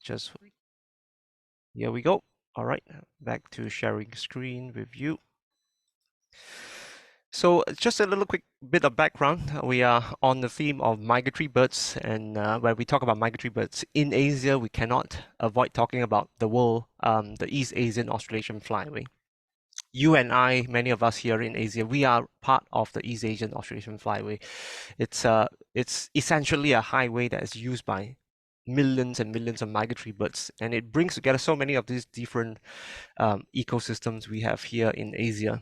just, here we go. All right, back to sharing screen with you. So just a little quick bit of background. We are on the theme of migratory birds, and when we talk about migratory birds in Asia, we cannot avoid talking about the East Asian Australasian flyway. You and I, many of us here in Asia, we are part of the East Asian Australasian flyway. It's essentially a highway that is used by millions and millions of migratory birds, and it brings together so many of these different ecosystems we have here in Asia.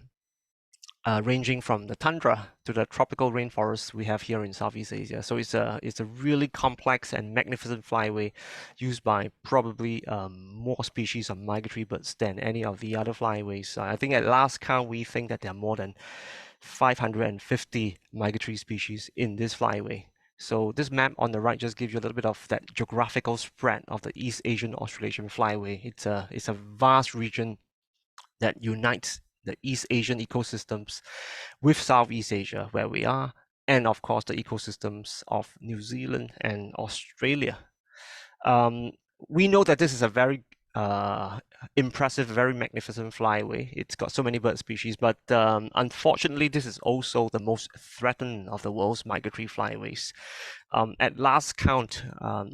Ranging from the tundra to the tropical rainforests we have here in Southeast Asia. So it's a really complex and magnificent flyway used by probably more species of migratory birds than any of the other flyways. I think at last count, we think that there are more than 550 migratory species in this flyway. So this map on the right just gives you a little bit of that geographical spread of the East Asian Australasian flyway. It's a vast region that unites the East Asian ecosystems with Southeast Asia, where we are, and of course the ecosystems of New Zealand and Australia. We know that this is a very impressive, very magnificent flyway. It's got so many bird species, but unfortunately, this is also the most threatened of the world's migratory flyways. At last count,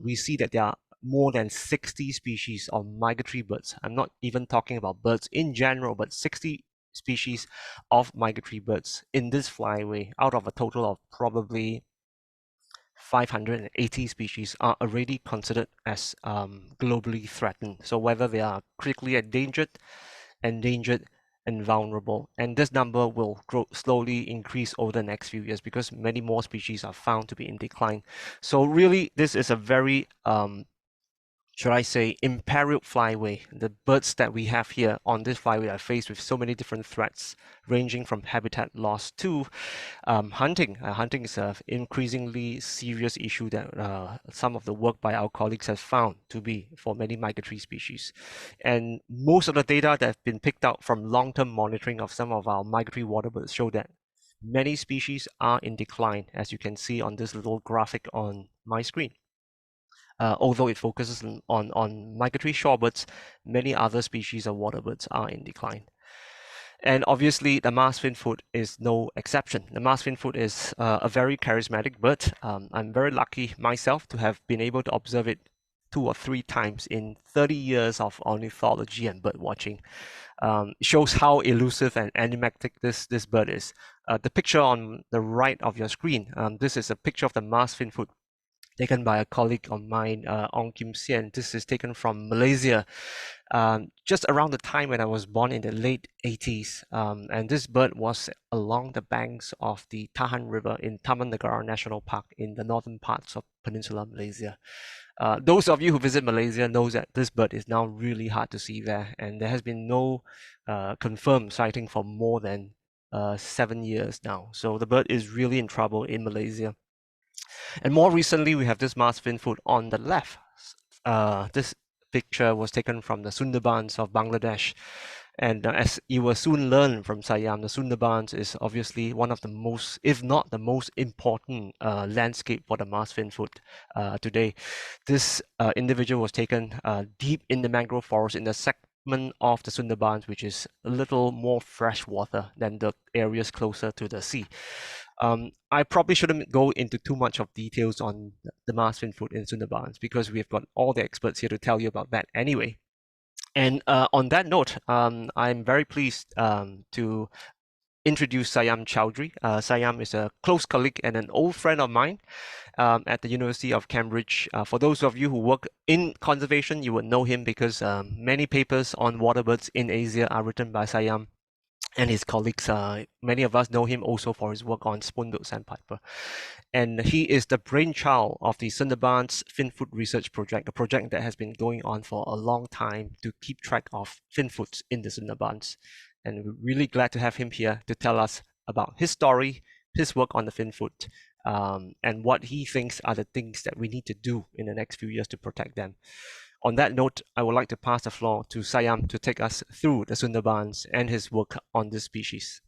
we see that there are more than 60 species of migratory birds. I'm not even talking about birds in general, but 60 species of migratory birds in this flyway out of a total of probably 580 species are already considered as globally threatened. So whether they are critically endangered, and vulnerable. And this number will slowly increase over the next few years because many more species are found to be in decline. So really, this is a very should I say, imperiled flyway. The birds that we have here on this flyway are faced with so many different threats, ranging from habitat loss to hunting. Hunting is an increasingly serious issue that some of the work by our colleagues has found to be for many migratory species. And most of the data that have been picked out from long-term monitoring of some of our migratory waterbirds show that many species are in decline, as you can see on this little graphic on my screen. Although it focuses on migratory shorebirds, many other species of waterbirds are in decline. And obviously, the Masked Finfoot is no exception. The Masked Finfoot is a very charismatic bird. I'm very lucky myself to have been able to observe it 2 or 3 times in 30 years of ornithology and bird watching. It shows how elusive and enigmatic this bird is. The picture on the right of your screen, this is a picture of the Masked Finfoot taken by a colleague of mine, Ong Kim Sian. This is taken from Malaysia, just around the time when I was born in the late 80s. And this bird was along the banks of the Tahan River in Taman Negara National Park in the northern parts of Peninsular Malaysia. Those of you who visit Malaysia know that this bird is now really hard to see there, and there has been no confirmed sighting for more than 7 years now. So the bird is really in trouble in Malaysia. And more recently, we have this Masked Finfoot on the left. This picture was taken from the Sundarbans of Bangladesh. And as you will soon learn from Siam, the Sundarbans is obviously one of the most, if not the most important landscape for the Masked Finfoot today. This individual was taken deep in the mangrove forest in the segment of the Sundarbans, which is a little more fresh water than the areas closer to the sea. I probably shouldn't go into too much of details on the Masked Finfoot in Sundarbans because we've got all the experts here to tell you about that anyway. And on that note, I'm very pleased to introduce Siam Chowdhury. Siam is a close colleague and an old friend of mine at the University of Cambridge. For those of you who work in conservation, you would know him because many papers on waterbirds in Asia are written by Siam and his colleagues. Many of us know him also for his work on spoon-billed sandpiper. And he is the brainchild of the Sundarbans Finfoot Research Project, a project that has been going on for a long time to keep track of finfoots in the Sundarbans. And we're really glad to have him here to tell us about his story, his work on the finfoot, and what he thinks are the things that we need to do in the next few years to protect them. On that note, I would like to pass the floor to Siam to take us through the Sundarbans and his work on this species.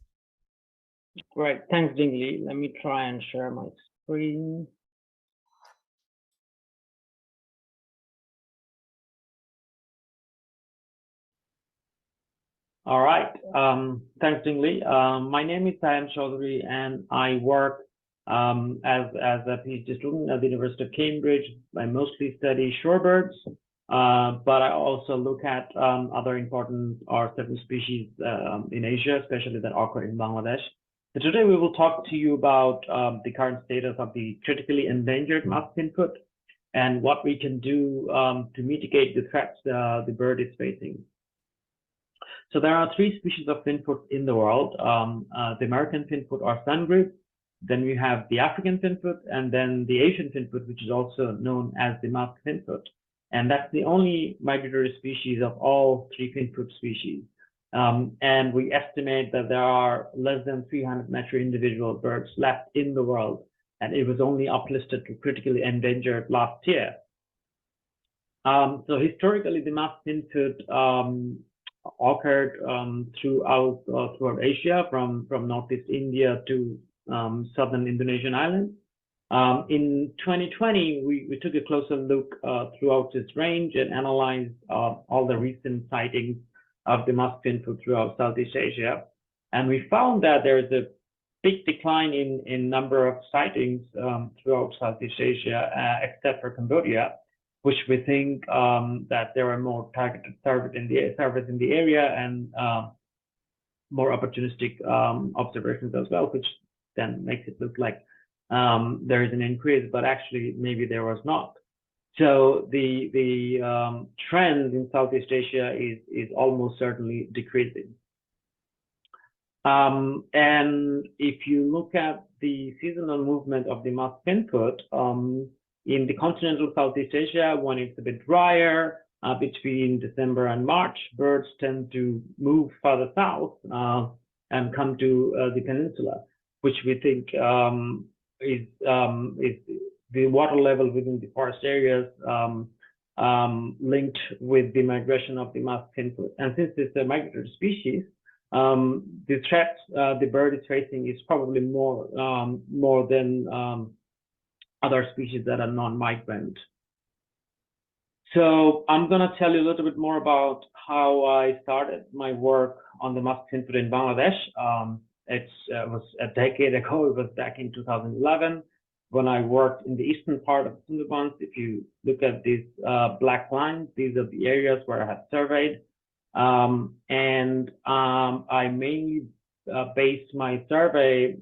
Great, thanks, Dingley. Let me try and share my screen. All right. Thanks, Ding Li. My name is Sayam Chaudhary, and I work as a PhD student at the University of Cambridge. I mostly study shorebirds, but I also look at other important or certain species in Asia, especially that occur in Bangladesh. So today we will talk to you about the current status of the critically endangered masked finfoot and what we can do to mitigate the threats the bird is facing. So there are three species of finfoot in the world. The American finfoot or sungreep, then we have the African finfoot, and then the Asian finfoot, which is also known as the masked finfoot. And that's the only migratory species of all three finfoot species. And we estimate that there are less than 300 mature individual birds left in the world, and it was only uplisted to critically endangered last year. So historically, the masked finfoot occurred throughout Asia, from Northeast India to southern Indonesian islands. In 2020, we took a closer look throughout this range and analyzed all the recent sightings of the masked finfoot throughout Southeast Asia. And we found that there is a big decline in number of sightings throughout Southeast Asia, except for Cambodia, which we think that there are more targeted service in the area and more opportunistic observations as well, which then makes it look like there is an increase, but actually maybe there was not. So the trend in Southeast Asia is almost certainly decreasing. And if you look at the seasonal movement of the masked finfoot, in the continental Southeast Asia, when it's a bit drier, between December and March, birds tend to move further south and come to the peninsula, which we think is the water level within the forest areas linked with the migration of the masked finfoot. And since it's a migratory species, the threat the bird is facing is probably more than other species that are non-migrant. So I'm going to tell you a little bit more about how I started my work on the masked finfoot in Bangladesh. It was a decade ago. It was back in 2011 when I worked in the eastern part of the Sundarbans. If you look at these black lines, these are the areas where I have surveyed. And I mainly based my survey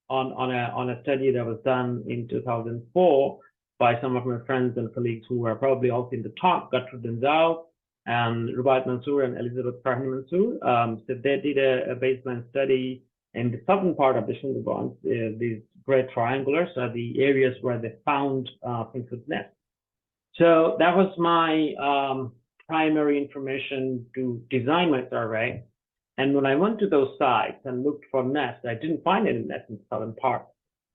on a study that was done in 2004 by some of my friends and colleagues who were probably also in the talk, Gertrude Denzau and Rubaiyat Mansour and Elizabeth Farhan Mansour. So they did a baseline study in the southern part of the Sundarbans. These gray triangulars are the areas where they found finfoot nests. So that was my primary information to design my survey. And when I went to those sites and looked for nests, I didn't find any nests in the southern part.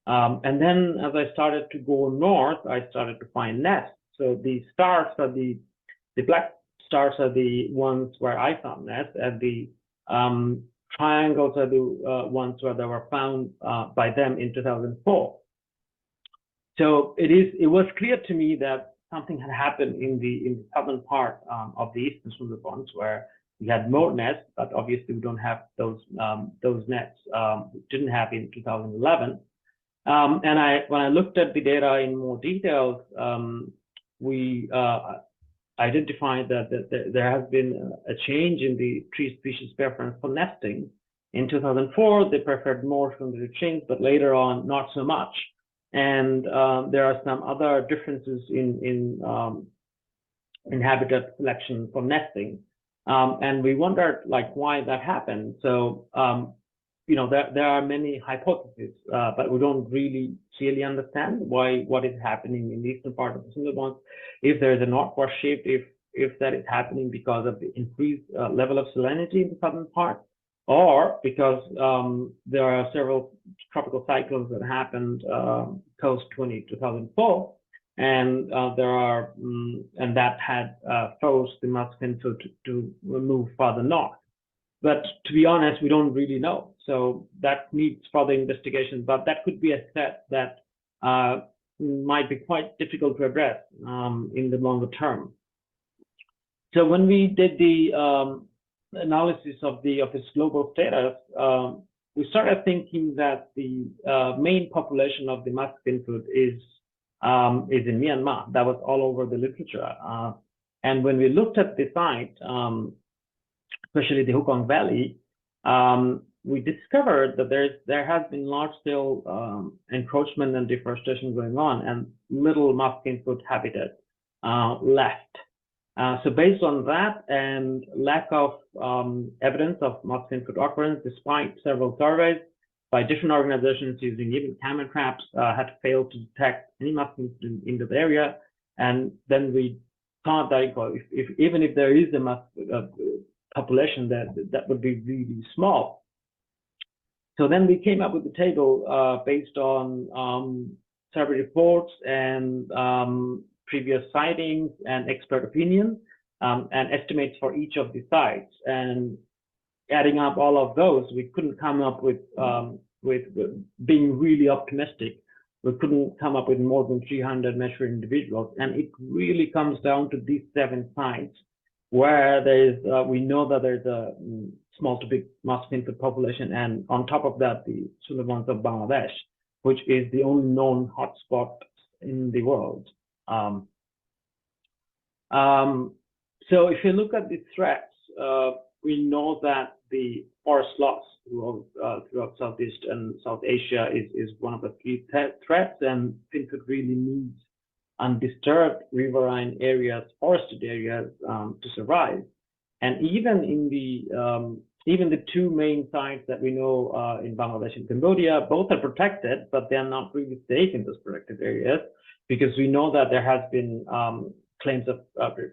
And then as I started to go north, I started to find nests. So the stars are the black stars are the ones where I found nests, and the triangles are the ones where they were found by them in 2004. So it was clear to me that something had happened in the southern part of the eastern Sundarbans, where we had more nests, but obviously we don't have those nets. We didn't have in 2011. And when I looked at the data in more details, we identified that there has been a change in the tree species preference for nesting. In 2004, they preferred more from the trees, but later on, not so much. And there are some other differences in habitat selection for nesting. And we wondered why that happened. So, there are many hypotheses, but we don't really clearly understand what is happening in the eastern part of the Sundarbans. If there is a northward shift, if that is happening because of the increased level of salinity in the southern part, or because there are several tropical cyclones that happened post 2004. And and that had forced the masked finfoot to move further north. But to be honest, we don't really know. So that needs further investigation. But that could be a threat that might be quite difficult to address in the longer term. So when we did the analysis of its global status, we started thinking that the main population of the masked finfoot is in Myanmar. That was all over the literature. And when we looked at the site, especially the Hukong Valley, we discovered that there has been large-scale encroachment and deforestation going on, and little masked finfoot habitat left. So based on that and lack of evidence of masked finfoot occurrence, despite several surveys by different organizations using even camera traps, had failed to detect any masked finfoot in the area. And then we thought that even if there is a masked population, that would be really small. So then we came up with a table based on survey reports and previous sightings and expert opinion, and estimates for each of the sites. And adding up all of those, we couldn't come up with being really optimistic. We couldn't come up with more than 300 measured individuals. And it really comes down to these 7 sites where we know that there's a small to big masked finfoot population, and on top of that, the Sundarbans of Bangladesh, which is the only known hotspot in the world. So if you look at the threats, we know that the forest loss throughout Southeast and South Asia is one of the key threats, and finfoot really needs undisturbed riverine areas, forested areas to survive. And even in the 2 main sites that we know in Bangladesh and Cambodia, both are protected, but they are not really safe in those protected areas, because we know that there has been claims of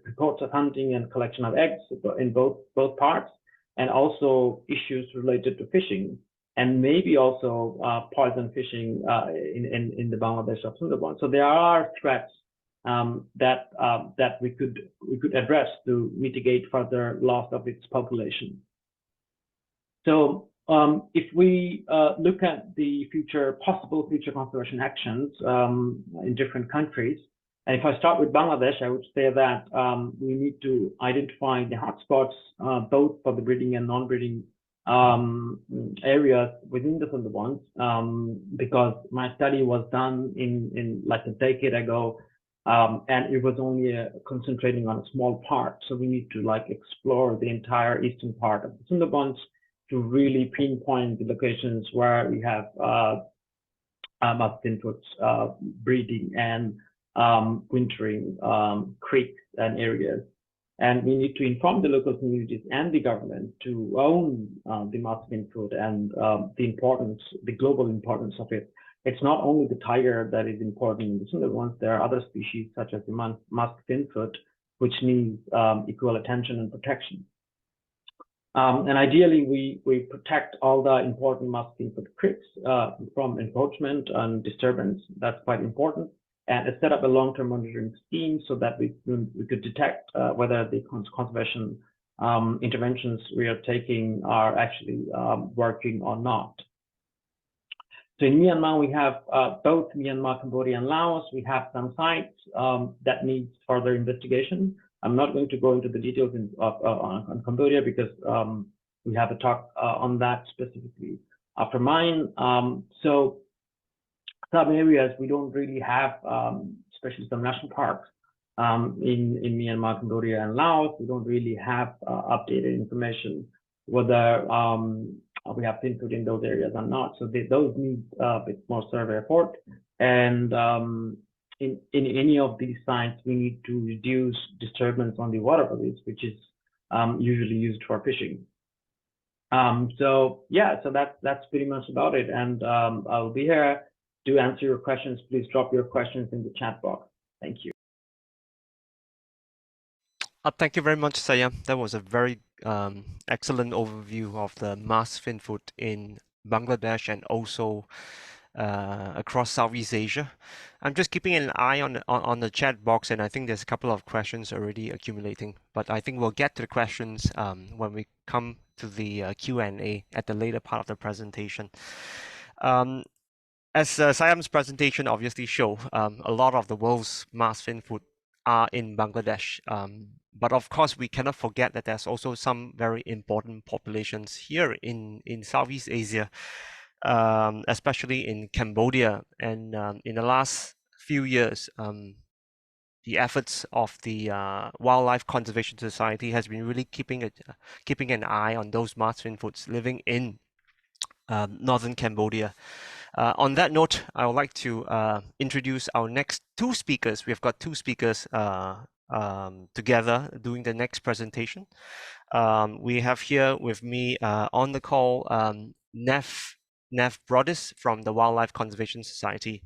reports of hunting and collection of eggs in both parts, and also issues related to fishing, and maybe also poison fishing in the Bangladesh of Sundarbans. So there are threats that we could address to mitigate further loss of its population. So if we look at the possible future conservation actions in different countries, and if I start with Bangladesh, I would say that we need to identify the hotspots, both for the breeding and non-breeding areas within the Sundarbans, because my study was done in like a decade ago, and it was only concentrating on a small part. So we need to explore the entire eastern part of the Sundarbans to really pinpoint the locations where we have masked finfoots breeding and wintering, creeks and areas. And we need to inform the local communities and the government to own the masked finfoot and the global importance of it. It's not only the tiger that is important in the Sundarbans. There are other species such as the masked finfoot, which needs equal attention and protection. And ideally, we protect all the important masked finfoot creeks from encroachment and disturbance. That's quite important. And set up a long-term monitoring scheme so that we could detect whether the conservation interventions we are taking are actually working or not. So in Myanmar, we have both Myanmar, Cambodia, and Laos. We have some sites that need further investigation. I'm not going to go into the details on Cambodia because we have a talk on that specifically after mine. So some areas we don't really have, especially some national parks in Myanmar, Cambodia, and Laos. We don't really have updated information whether we have finfoot in those areas or not. So those need a bit more survey effort. And in any of these sites, we need to reduce disturbance on the waterbirds, which is usually used for fishing. So yeah, so that's pretty much about it. And I'll be here to answer your questions. Please drop your questions in the chat box. Thank you. Thank you very much, Sayam. That was a very excellent overview of the masked finfoot in Bangladesh and also across Southeast Asia. I'm just keeping an eye on the chat box, and I think there's a couple of questions already accumulating. But I think we'll get to the questions when we come to the Q&A at the later part of the presentation. As Sayam's presentation obviously show, a lot of the world's masked finfoot are in Bangladesh. But of course, we cannot forget that there's also some very important populations here in Southeast Asia, especially in Cambodia. And in the last few years, the efforts of the Wildlife Conservation Society has been really keeping an eye on those masked finfoots living in northern Cambodia. On that note, I would like to introduce our next two speakers. We've got two speakers together doing the next presentation. We have here with me on the call Nev Brodis from the Wildlife Conservation Society.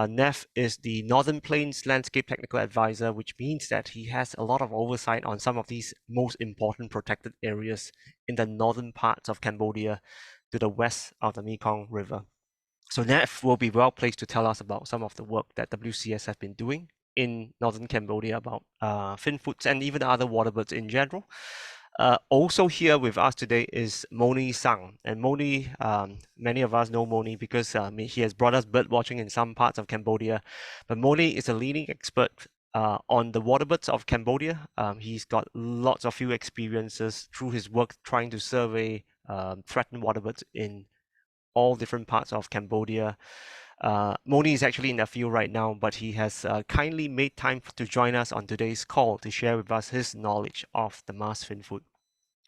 Nev is the Northern Plains Landscape Technical Advisor, which means that he has a lot of oversight on some of these most important protected areas in the northern parts of Cambodia to the west of the Mekong River. So Nev will be well placed to tell us about some of the work that WCS have been doing in northern Cambodia about finfoots and even other waterbirds in general. Also here with us today is Moni Sang. And Moni, many of us know Moni because he has brought us bird watching in some parts of Cambodia. But Moni is a leading expert on the waterbirds of Cambodia. He's got lots of field experiences through his work trying to survey threatened waterbirds in all different parts of Cambodia. Moni is actually in the field right now, but he has kindly made time to join us on today's call to share with us his knowledge of the masked finfoot.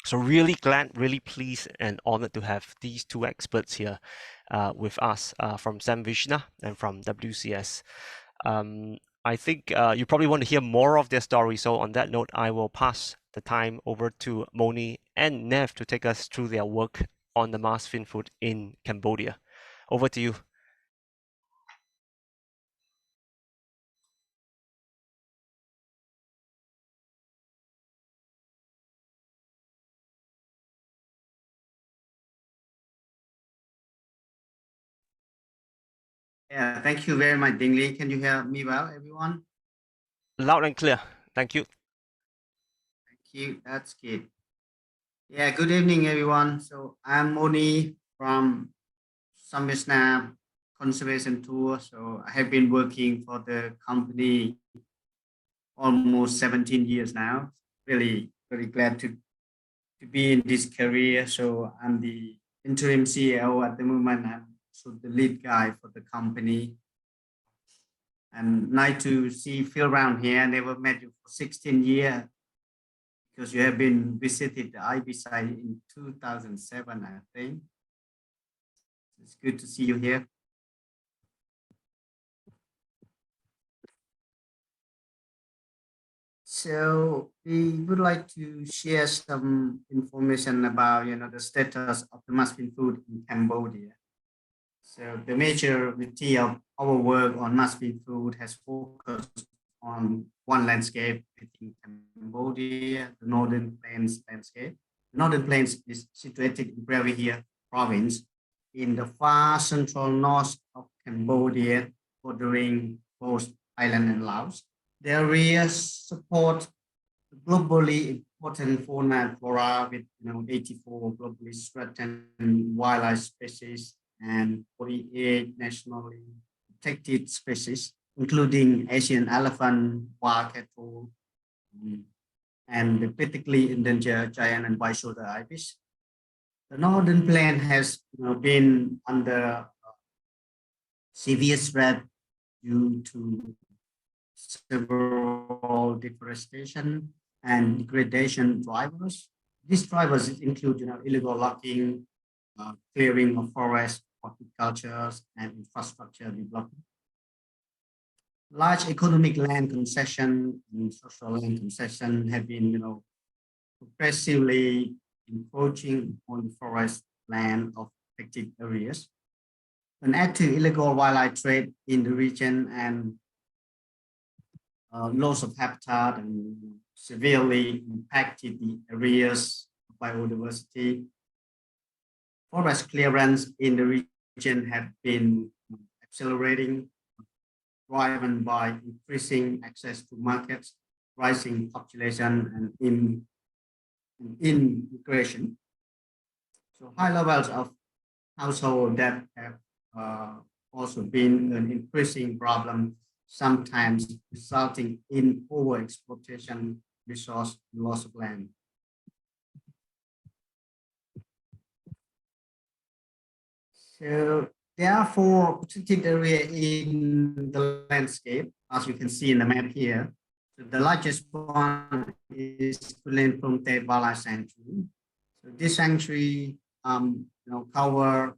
So really glad, really pleased and honored to have these two experts here with us from Sam Vishna and from WCS. I think you probably want to hear more of their story. So on that note, I will pass the time over to Moni and Nev to take us through their work on the masked finfoot in Cambodia. Over to you. Yeah, thank you very much, Ding Li. Can you hear me well, everyone? Loud and clear. Thank you. Thank you. That's good. Yeah, good evening, everyone. So I'm Moni from Samvisna Conservation Tour. So I have been working for the company almost 17 years now. Really, very glad to be in this career. So I'm the interim CEO at the moment. I'm also the lead guy for the company. And nice to see Phil around here. Never met you for 16 years because you have been visited the IB site in 2007, I think. It's good to see you here. So we would like to share some information about the status of the masked finfoot in Cambodia. So the majority of our work on masked finfoot has focused on one landscape within Cambodia, the Northern Plains landscape. The Northern Plains is situated in Brevia province in the far central north of Cambodia, bordering both Thailand and Laos. The area supports globally important fauna and flora with 84 globally threatened wildlife species and 48 nationally protected species, including Asian elephant, wild cattle, and the critically endangered giant and white-shouldered ibis. The northern plain has been under severe threat due to several deforestation and degradation drivers. These drivers include illegal logging, clearing of forests, horticulture, and infrastructure development. Large economic land concession and social land concession have been progressively encroaching on the forest land of affected areas. An active illegal wildlife trade in the region and loss of habitat and severely impacted the area's biodiversity. Forest clearance in the region have been accelerating, driven by increasing access to markets, rising population, and immigration. So high levels of household debt have also been an increasing problem, sometimes resulting in overexploitation resource loss of land. So there are 4 protected areas in the landscape, as you can see in the map here. So the largest one is Kulen Promte Wildlife Sanctuary. So this sanctuary cover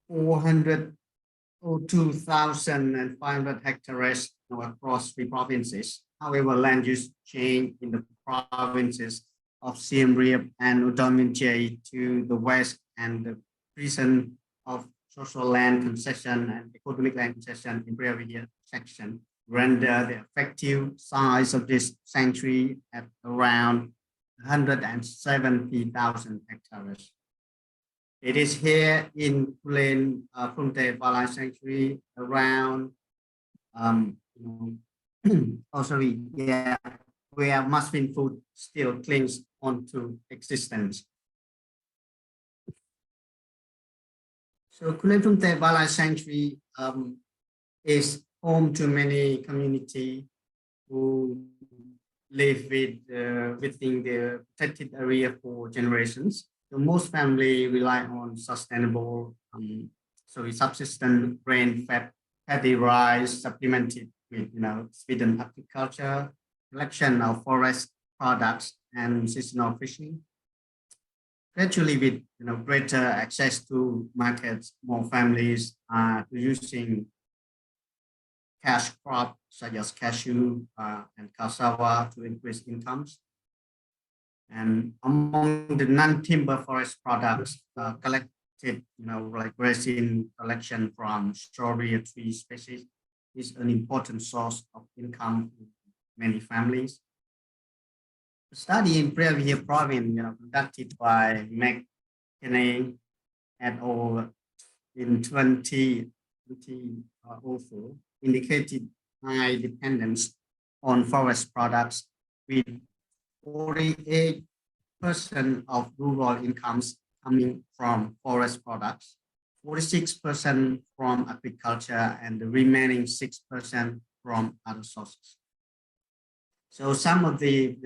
402,500 hectares across 3 provinces. However, land use change in the provinces of Siem Reap and Udon Minjay to the west, and the reason of social land concession and economic land concession in Prairie section render the effective size of this sanctuary at around 170,000 hectares. It is here in Kulen Promte Wildlife Sanctuary around where Masked Finfoot still clings onto existence. So Kulen Promte Wildlife Sanctuary is home to many community who live within the protected area for generations. So most family rely on sustainable, subsistence grain-fed paddy rice supplemented with, Sweden agriculture, collection of forest products, and seasonal fishing. Gradually, with greater access to markets, more families are using cash crops such as cashew and cassava to increase incomes. And among the non-timber forest products collected, like resin collection from strawberry tree species is an important source of income for many families. A study in Prairie province, conducted by McKinney et al. In 2004 indicated high dependence on forest products, with 48% of rural incomes coming from forest products, 46% from agriculture, and the remaining 6% from other sources. So some of the,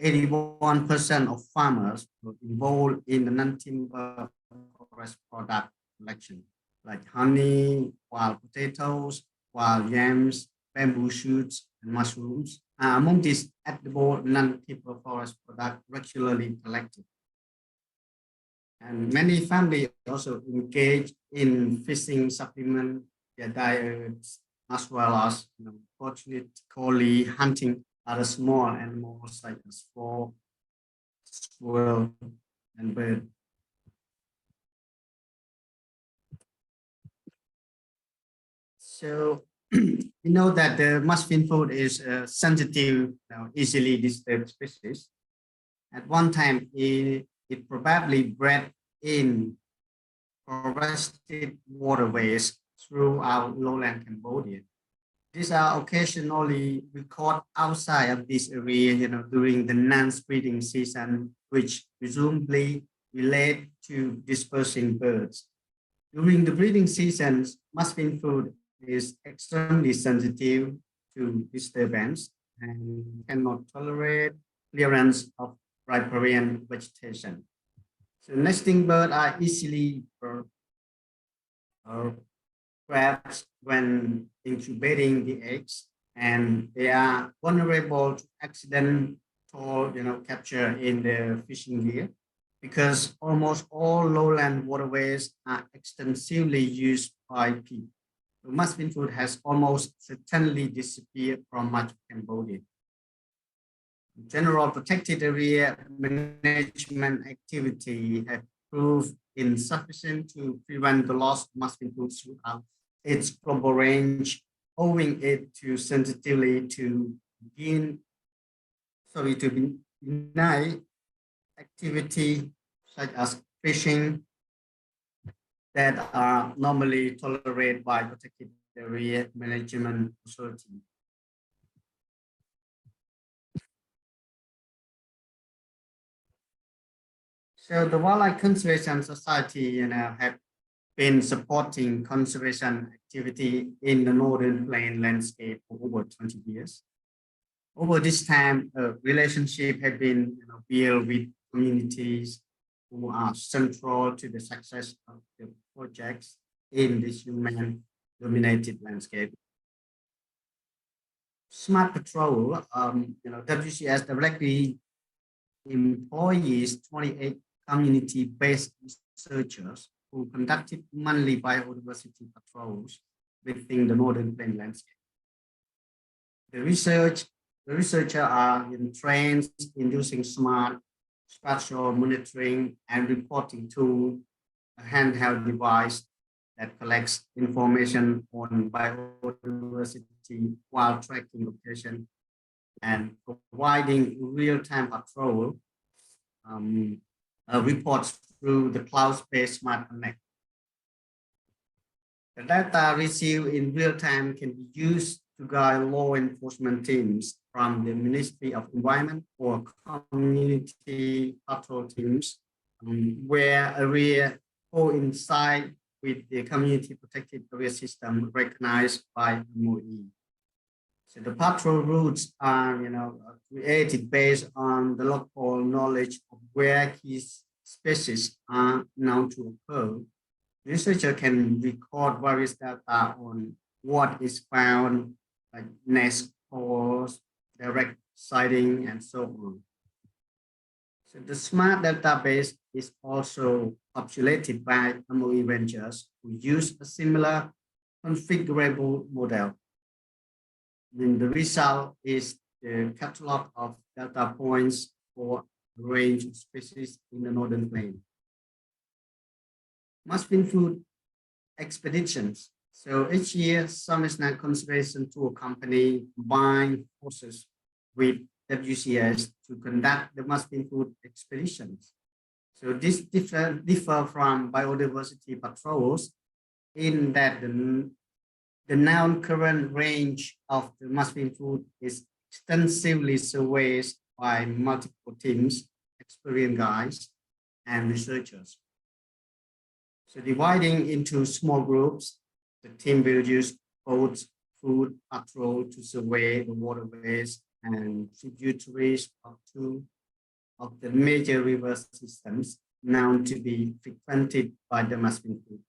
81% of farmers were involved in the non-timber forest product collection, like honey, wild potatoes, wild yams, bamboo shoots, and mushrooms. Among these edible non-timber forest products regularly collected. And many families also engage in fishing supplement their diets, as well as opportunistically hunting other small animals such as frog, squirrel, and bird. So we know that the Masked Finfoot is a sensitive, easily disturbed species. At one time, it probably bred in forested waterways throughout lowland Cambodia. These are occasionally recorded outside of this area, during the non-breeding season, which presumably relate to dispersing birds. During the breeding seasons, Masked Finfoot is extremely sensitive to disturbance and cannot tolerate clearance of riparian vegetation. So nesting birds are easily trapped when incubating the eggs, and they are vulnerable to accidental, capture in the fishing gear, because almost all lowland waterways are extensively used by people. The Masked Finfoot has almost certainly disappeared from much of Cambodia. General protected area management activity have proved insufficient to prevent the loss of Masked Finfoot throughout its global range, owing it to sensitively to deny activity such as fishing that are normally tolerated by protected area management authority. So the Wildlife Conservation Society, have been supporting conservation activity in the Northern Plain landscape for over 20 years. Over this time, a relationship had been built with communities who are central to the success of the projects in this human-dominated landscape. Smart Patrol, WCS directly employs 28 community-based researchers who conducted monthly biodiversity patrols within the northern plain landscape. The researchers are trained in using smart spatial monitoring and reporting tool, a handheld device that collects information on biodiversity while tracking location and providing real-time patrol reports through the cloud-based Smart Connect. The data received in real time can be used to guide law enforcement teams from the Ministry of Environment or community patrol teams where area coincide with the community protected area system recognized by MOE. So the patrol routes are, created based on the local knowledge of where key species are known to occur. Researcher can record various data on what is found, like nest calls, direct sighting, and so on. So the smart database is also populated by MOE rangers who use a similar configurable model. Then the result is the catalog of data points for a range of species in the northern plain. Masked Finfoot expeditions. So each year, some national conservation tour company combine forces with WCS to conduct the Masked Finfoot expeditions. So this differ from biodiversity patrols in that the now current range of the Masked Finfoot is extensively surveyed by multiple teams, experienced guides, and researchers. So dividing into small groups, the team will use boats, food, patrol to survey the waterways and tributaries of two of the major river systems known to be frequented by the Masked Finfoot.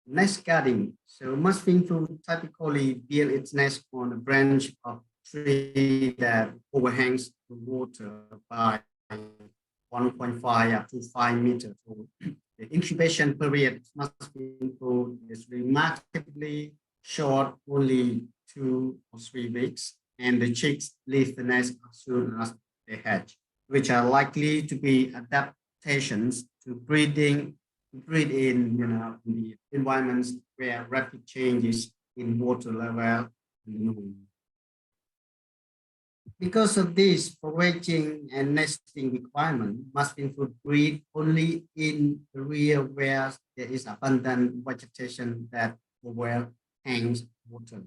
Nest guarding. So Masked Finfoot typically build its nest on a branch of tree that overhangs the water by 1.5 up to 5 meters tall. The incubation period Masked Finfoot is remarkably short, only 2 or 3 weeks, and the chicks leave the nest as soon as they hatch, which are likely to be adaptations to breed in, the environments where rapid changes in water level. Because of this foraging and nesting requirement, Masked Finfoot breed only in area where there is abundant vegetation that overhangs water.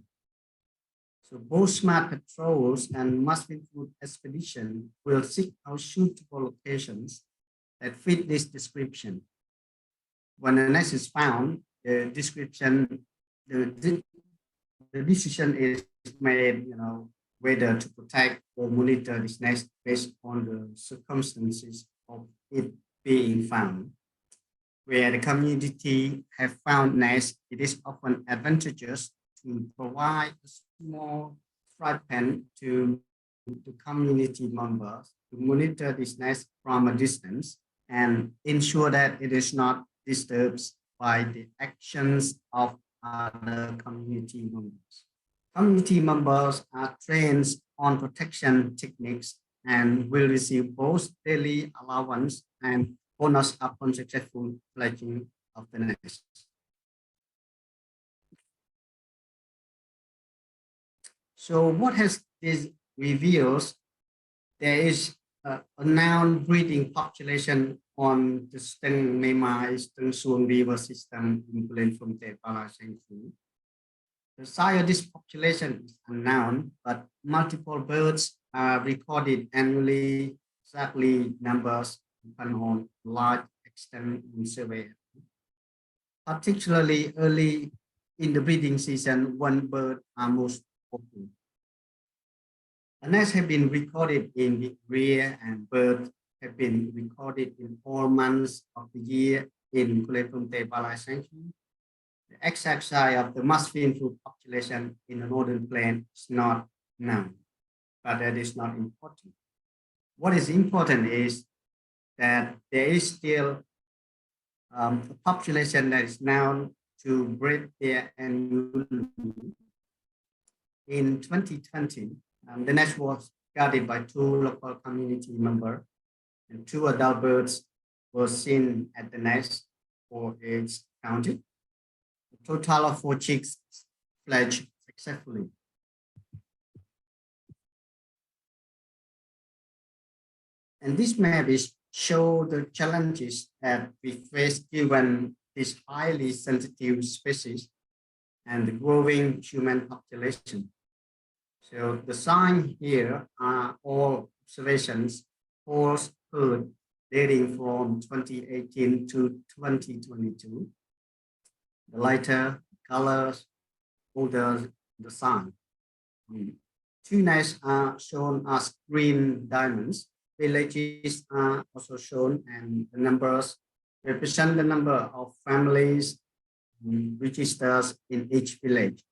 So both smart patrols and Masked Finfoot expedition will seek out suitable locations that fit this description. When a nest is found, the decision is made, whether to protect or monitor this nest based on the circumstances of it being found. Where the community have found nests, it is often advantageous to provide a small flight pen to the community members to monitor this nest from a distance and ensure that it is not disturbed by the actions of other community members. Community members are trained on protection techniques and will receive both daily allowance and bonus upon successful fledging of the nest. So what has this reveals? There is a noun breeding population on the Steng Mema Steng Suong River system in Plain from the Palasengfu. The size of this population is unknown, but multiple birds are recorded annually. Exactly numbers depend on large extent in survey. Particularly early in the breeding season, one bird almost food. Nests have been recorded in Victoria, and birds have been recorded in all months of the year in Kuletumte Balai Sanctuary. The exact size of the Masked Finfoot population in the northern plain is not known, but that is not important. What is important is that there is still a population that is known to breed there annually. In 2020, the nest was guarded by two local community members, and two adult birds were seen at the nest for age counted. A total of 4 chicks fledged successfully. And this map is show the challenges that we face given this highly sensitive species and the growing human population. So the sign here are all observations post-flood dating from 2018 to 2022. The lighter colors, older the sign. Two nests are shown as green diamonds. Villages are also shown, and the numbers represent the number of families registered in each village.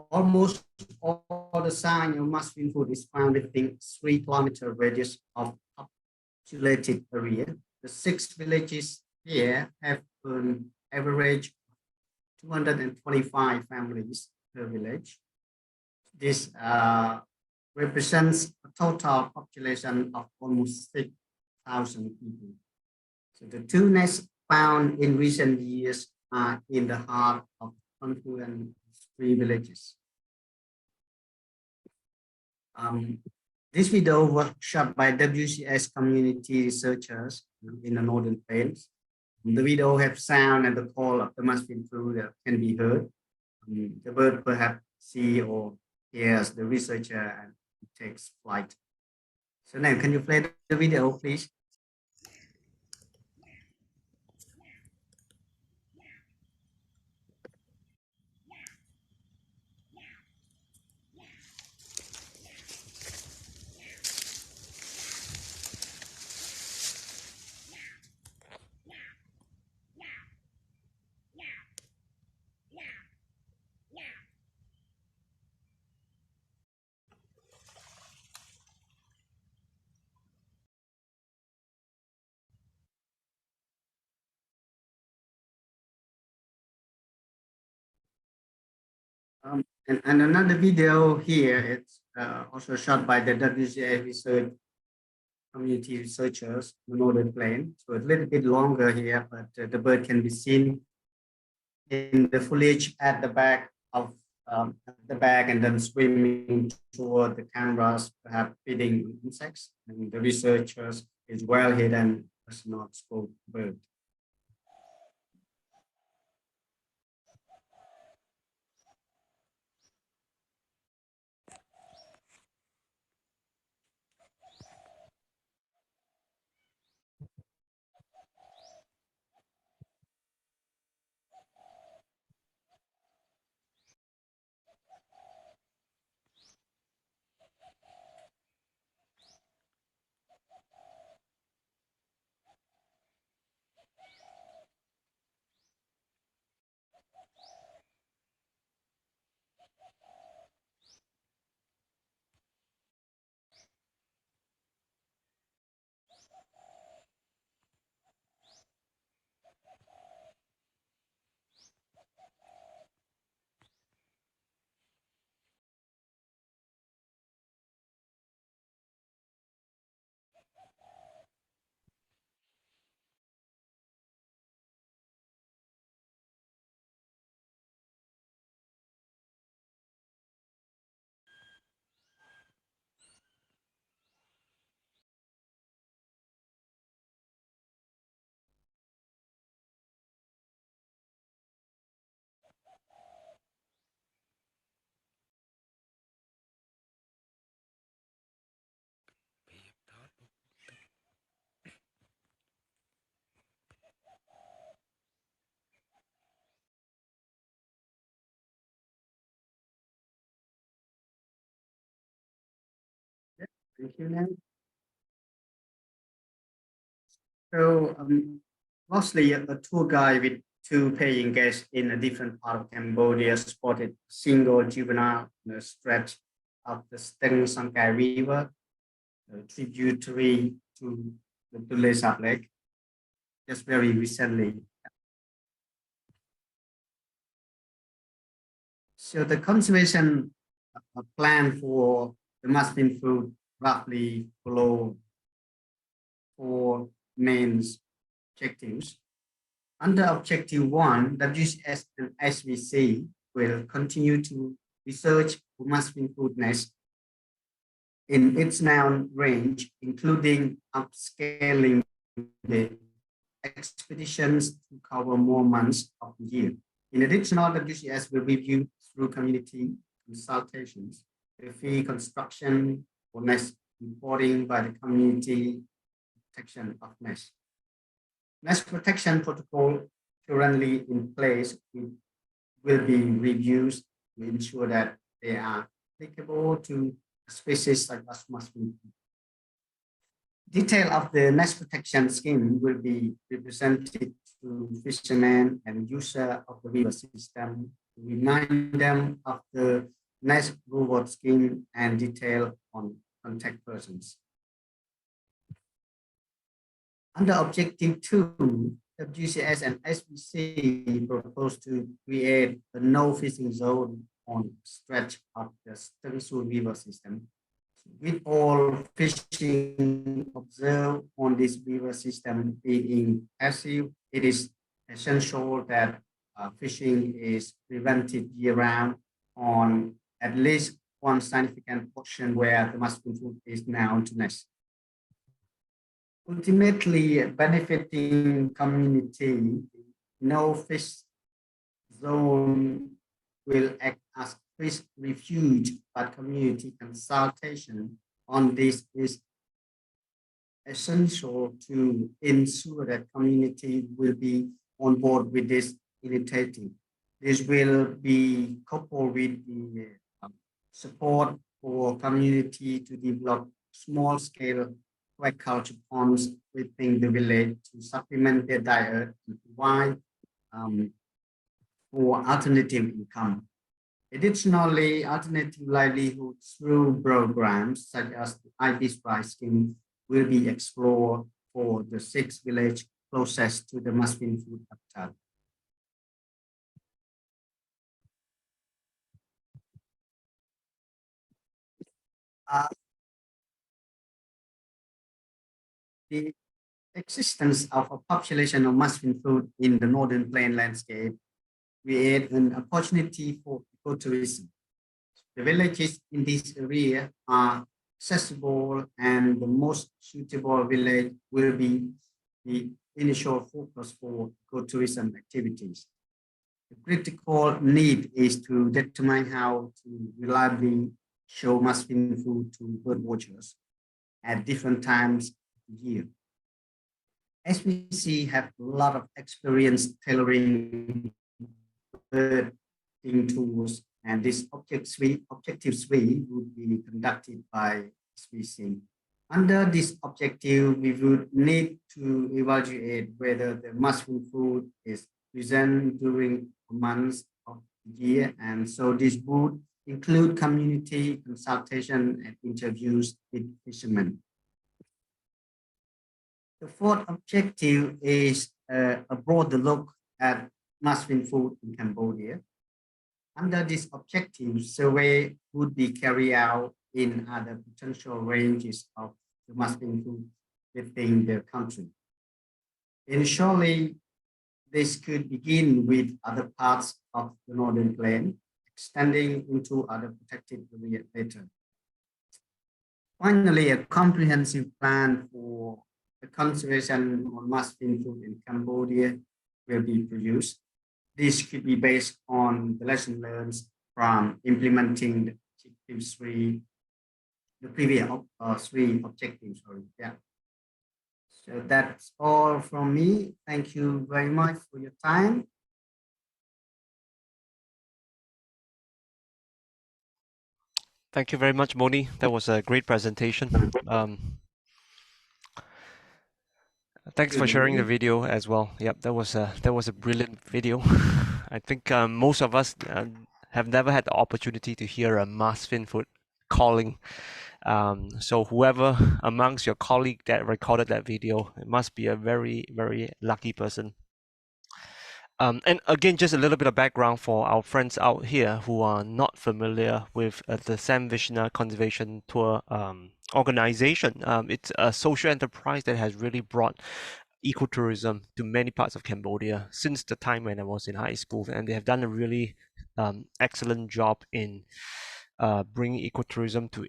Almost all the sign of Masked Finfoot is found within 3 kilometer radius of populated area. The 6 villages here have an average 225 families per village. This represents a total population of almost 6,000 people. So the 2 nests found in recent years are in the heart of confluent 3 villages. This video was shot by WCS community researchers in the Northern Plains. The video have sound and the call of the Masked Finfoot can be heard. The bird perhaps see or hears the researcher and takes flight. So now, can you play the video, please? And another video here, it's also shot by the WCA research community researchers in Northern Plain. So it's a little bit longer here, but the bird can be seen in the foliage at the back of and then swimming toward the cameras, perhaps feeding insects. And the researchers is well hidden as not spoke bird. Thank you, Nan. So, mostly a tour guide with two paying guests in a different part of Cambodia spotted a single juvenile in a stretch of the Steng Sangkai River, a tributary to the Tule Sap Lake, just very recently. So the conservation plan for the Masked Finfoot roughly follow four main objectives. Under Objective 1, WCS and SVC will continue to research for Masked Finfoot nest in its known range, including upscaling the expeditions to cover more months of the year. In addition, WCS will review through community consultations the fee construction for nest reporting by the community protection of nest. Nest protection protocol currently in place will be reviewed to ensure that they are applicable to species like Masked Finfoot. Detail of the nest protection scheme will be represented to fishermen and users of the river system to remind them of the nest reward scheme and detail on contact persons. Under Objective 2, WCS and SBC propose to create a no fishing zone on stretch of the Steng River system. With all fishing observed on this river system being passive, it is essential that fishing is prevented year-round on at least one significant portion where the Masked Finfoot is now to nest. Ultimately benefiting community, no fish zone will act as fish refuge, but community consultation on this is essential to ensure that community will be on board with this initiative. This will be coupled with the support for community to develop small-scale aquaculture ponds within the village to supplement their diet and provide for alternative income. Additionally, alternative livelihoods through programs such as the ibis rice scheme will be explored for the 6 villages closest to the Masked Finfoot habitat. The existence of a population of Masked Finfoot in the northern plain landscape create an opportunity for ecotourism. The villages in this area are accessible, and the most suitable village will be the initial focus for ecotourism activities. The critical need is to determine how to reliably show Masked Finfoot to bird watchers at different times of the year. SPC have a lot of experience tailoring birding tools, and this objective suite would be conducted by SPC. Under this objective, we would need to evaluate whether the Masked Finfoot is present during months of the year, and so this would include community consultation and interviews with fishermen. The fourth objective is a broader look at Masked Finfoot in Cambodia. Under this objective, survey would be carried out in other potential ranges of the Masked Finfoot within the country. Initially, this could begin with other parts of the northern plain, extending into other protected areas later. Finally, a comprehensive plan for the conservation of Masked Finfoot in Cambodia will be produced. This could be based on the lesson learned from implementing the objective three, the previous 3 objectives. Yeah. So that's all from me. Thank you very much for your time. Thank you very much, Moni. That was a great presentation. Thanks for sharing the video as well. Yep, that was a brilliant video. I think most of us have never had the opportunity to hear a Masked Finfoot calling. So whoever amongst your colleague that recorded that video, it must be a very, very lucky person. And again, just a little bit of background for our friends out here who are not familiar with the Sam Vishna Conservation Tour organization. It's a social enterprise that has really brought ecotourism to many parts of Cambodia since the time when I was in high school, and they have done a really excellent job in bringing ecotourism to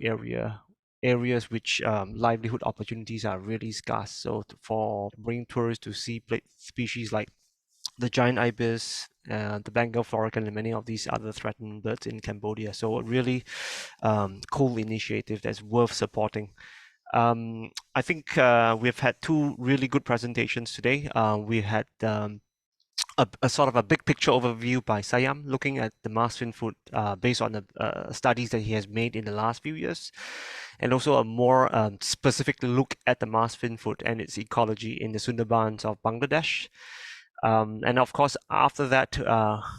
areas which livelihood opportunities are really scarce. So for bringing tourists to see species like the giant ibis, the Bengal falcon, and many of these other threatened birds in Cambodia. So a really cool initiative that's worth supporting. I think we've had two really good presentations today. We had a sort of a big picture overview by Sayam, looking at the Masked Finfoot based on the studies that he has made in the last few years, and also a more specific look at the Masked Finfoot and its ecology in the Sundarbans of Bangladesh. And of course, after that,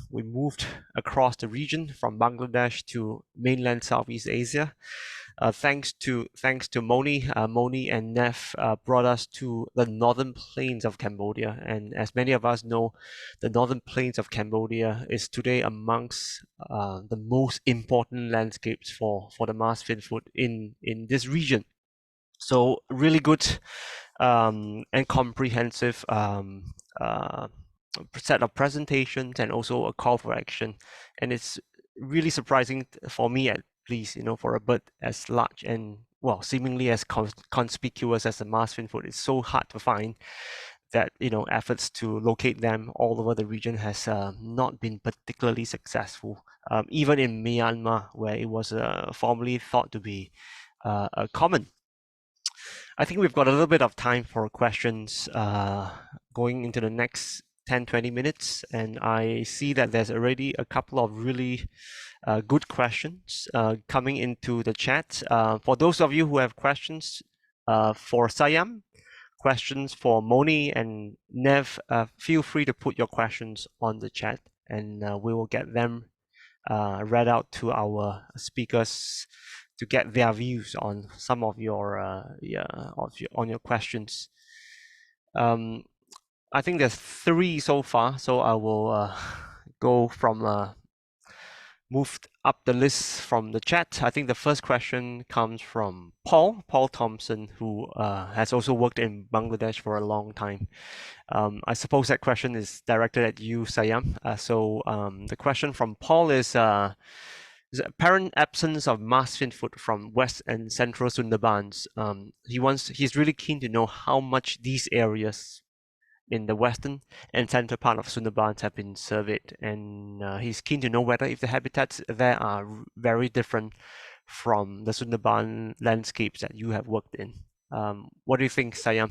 we moved across the region from Bangladesh to mainland Southeast Asia. Thanks to Moni, Moni and Nev brought us to the northern plains of Cambodia. And as many of us know, the northern plains of Cambodia is today amongst the most important landscapes for the Masked Finfoot in this region. So really good and comprehensive set of presentations, and also a call for action. And it's really surprising for me, at least, for a bird as large and, well, seemingly as conspicuous as the Masked Finfoot. It's so hard to find that efforts to locate them all over the region has not been particularly successful, even in Myanmar, where it was formerly thought to be common. I think we've got a little bit of time for questions going into the next 10-20 minutes, and I see that there's already a couple of really good questions coming into the chat. For those of you who have questions for Sayam, questions for Moni and Nev, feel free to put your questions on the chat, and we will get them read out to our speakers to get their views on some of your on your questions. I think there's 3 so far, so I will go from moved up the list from the chat. I think the first question comes from Paul Thompson, who has also worked in Bangladesh for a long time. I suppose that question is directed at you, Sayam. So the question from Paul is the apparent absence of Masked Finfoot from West and Central Sundarbans. He's really keen to know how much these areas in the western and central part of Sundarbans have been surveyed, and he's keen to know whether if the habitats there are very different from the Sundarban landscapes that you have worked in. What do you think, Sayam?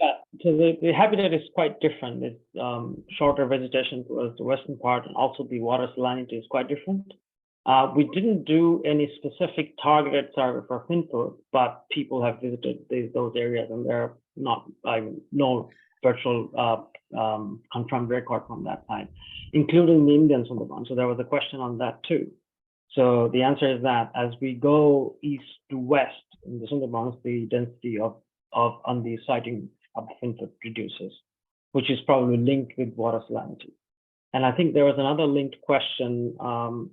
Yeah, so the habitat is quite different. It's shorter vegetation towards the western part, and also the water salinity is quite different. We didn't do any specific targeted survey for Finfoot, but people have visited those areas, and there are no virtual confirmed record from that side, including the Indian Sundarban. So there was a question on that too. So the answer is that as we go east to west in the Sundarbans, the density on the sighting of the Finfoot reduces, which is probably linked with water salinity. And I think there was another linked question on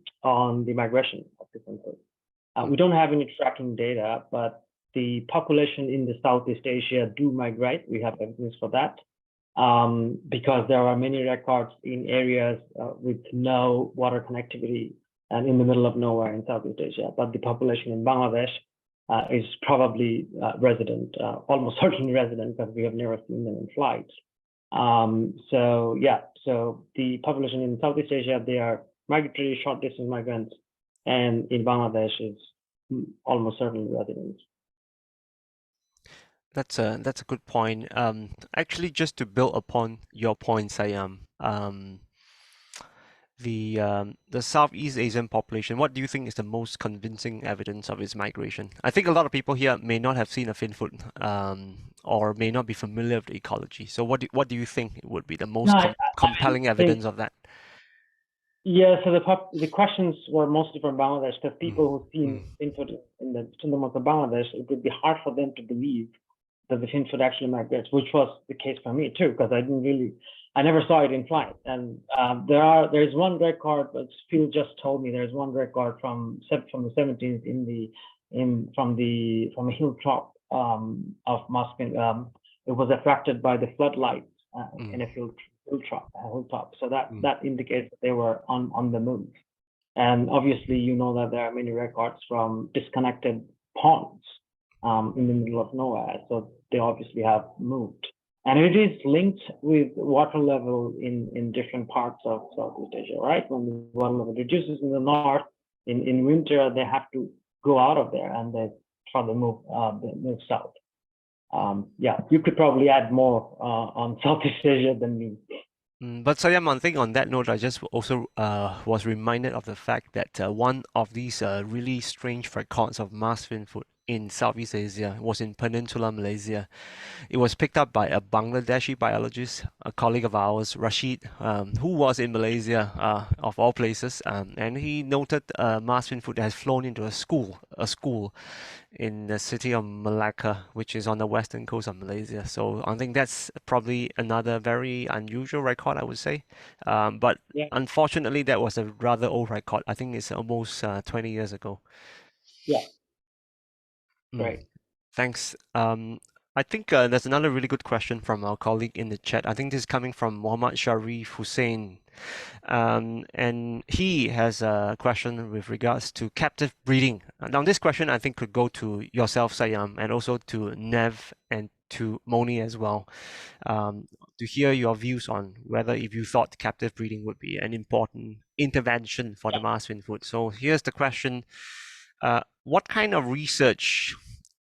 the migration of the Finfoot. We don't have any tracking data, but the population in the Southeast Asia do migrate. We have evidence for that because there are many records in areas with no water connectivity and in the middle of nowhere in Southeast Asia. But the population in Bangladesh is probably resident, almost certainly resident, because we have never seen them in flights. So the population in Southeast Asia, they are migratory, short distance migrants, and in Bangladesh is almost certainly residents. That's a good point. Actually, just to build upon your point, Sayam, the Southeast Asian population, what do you think is the most convincing evidence of its migration? I think a lot of people here may not have seen a finfoot, or may not be familiar with the ecology. So what do you think would be the most No, compelling evidence of that? Yeah, so the questions were mostly from Bangladesh, because people who've seen Mm. finfoot in the tundra of Bangladesh, it would be hard for them to believe that the finfoot actually migrates, which was the case for me too, because I never saw it in flight. And there's one record, but Phil just told me there's one record from the 17th from a hilltop of Masked. It was affected by the floodlights in a hilltop. So that indicates that they were on the move. And obviously, you know that there are many records from disconnected ponds in the middle of nowhere. So they obviously have moved. And it is linked with water level in different parts of Southeast Asia, right? When the water level reduces in the north, in winter, they have to go out of there and they try to move south. Yeah, you could probably add more on Southeast Asia than me. But Sayam, one thing on that note, I just also was reminded of the fact that one of these really strange records of masked finfoot in Southeast Asia was in Peninsular Malaysia. It was picked up by a Bangladeshi biologist, a colleague of ours, Rashid, who was in Malaysia, of all places, and he noted masked finfoot that has flown into a school in the city of Malacca, which is on the western coast of Malaysia. So I think that's probably another very unusual record, I would say. But Yeah. Unfortunately, that was a rather old record. I think it's almost 20 years ago. Yeah. Great. Thanks. I think there's another really good question from our colleague in the chat. I think this is coming from Muhammad Sharif Hussein. And he has a question with regards to captive breeding. Now, this question I think could go to yourself, Sayam, and also to Nev and to Moni as well, to hear your views on whether if you thought captive breeding would be an important intervention for the masked finfoot. So here's the question. What kind of research,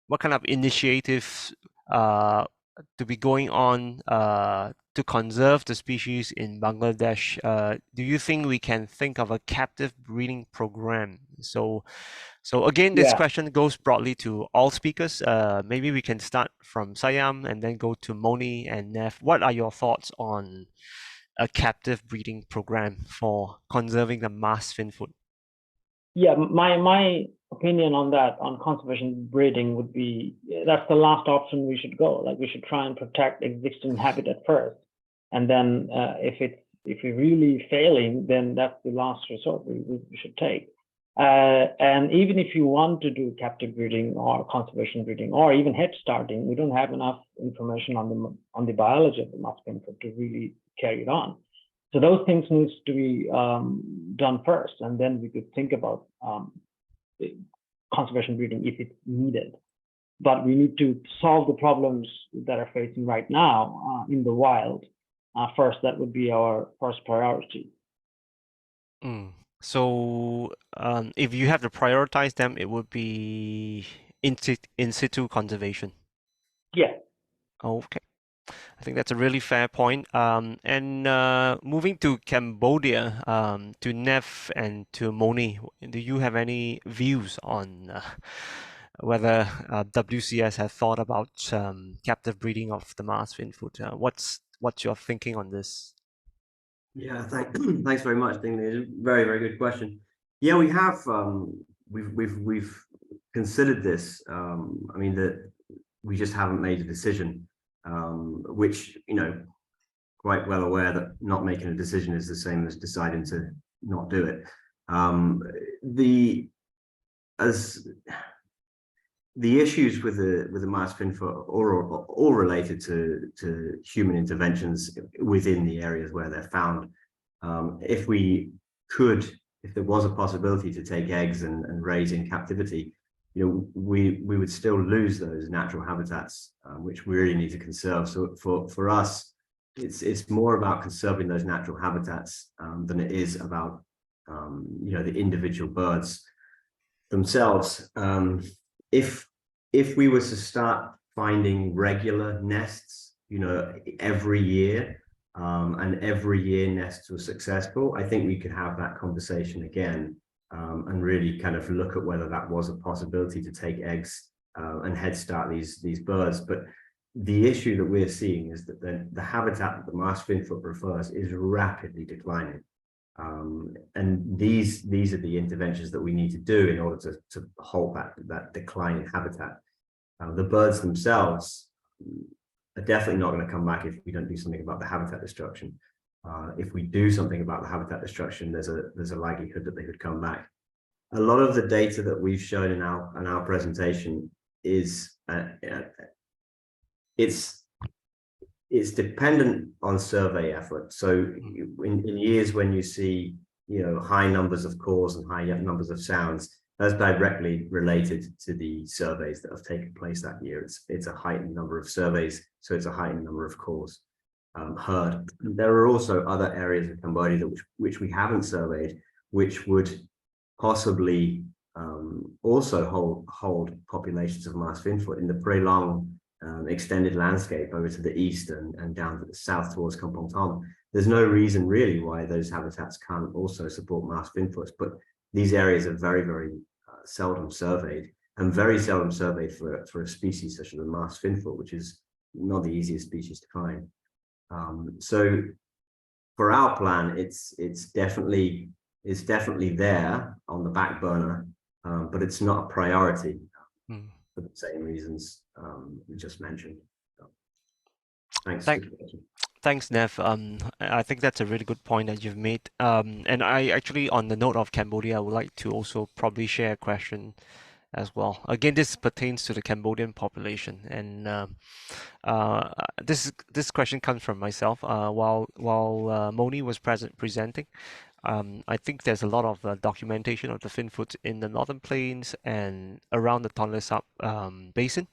what kind of initiatives to be going on to conserve the species in Bangladesh? Do you think we can think of a captive breeding program? So again, this question goes broadly to all speakers. Maybe we can start from Sayam and then go to Moni and Nev. What are your thoughts on a captive breeding program for conserving the masked finfoot? Yeah, my opinion on that, on conservation breeding, would be that's the last option we should go. Like, we should try and protect existing habitat first, and then if we're really failing, then that's the last resort we should take. And even if you want to do captive breeding or conservation breeding or even head starting, we don't have enough information on the biology of the masked finfoot to really carry it on. So those things needs to be done first, and then we could think about conservation breeding if it's needed. But we need to solve the problems that are facing right now in the wild first. That would be our first priority. So if you have to prioritize them, it would be in situ conservation. Yeah. Okay. I think that's a really fair point. And moving to Cambodia, to Nev and to Moni, do you have any views on whether WCS has thought about captive breeding of the masked finfoot? What's your thinking on this? Yeah, thanks very much, Ding. It's a very, very good question. Yeah, we have we've considered this. I mean, that we just haven't made a decision. Which, you know, quite well aware that not making a decision is the same as deciding to not do it. The issues with the masked finfoot are all related to human interventions within the areas where they're found. If there was a possibility to take eggs and raise in captivity, you know, we would still lose those natural habitats, which we really need to conserve. So for us, it's more about conserving those natural habitats than it is about you know, the individual birds themselves. If we were to start finding regular nests, you know, every year, and every year nests were successful, I think we could have that conversation again, and really kind of look at whether that was a possibility to take eggs and head start these birds. But the issue that we're seeing is that the habitat that the Masked Finfoot prefers is rapidly declining. And these are the interventions that we need to do in order to halt that decline in habitat. The birds themselves are definitely not going to come back if we don't do something about the habitat destruction. If we do something about the habitat destruction, there's a likelihood that they could come back. A lot of the data that we've shown in our presentation is it's dependent on survey effort. So in years when you see high numbers of calls and high numbers of sounds, that's directly related to the surveys that have taken place that year. It's a heightened number of surveys, so it's a heightened number of calls heard. There are also other areas of Cambodia which we haven't surveyed, which would possibly also hold populations of Masked Finfoot in the Pre Long extended landscape over to the east and down to the south towards Kampong Thom. There's no reason really why those habitats can't also support Masked Finfoots, but these areas are very, very seldom surveyed, and very seldom surveyed for a species such as the Masked Finfoot, which is not the easiest species to find. So for our plan, it's definitely there on the back burner, but it's not a priority for the same reasons we just mentioned. So, thanks. Thanks, Nev. I think that's a really good point that you've made. And I actually, on the note of Cambodia, I would like to also probably share a question as well. Again, this pertains to the Cambodian population, and this question comes from myself. While Moni was presenting, I think there's a lot of documentation of the Finfoot in the northern plains and around the Tonle Sap basin.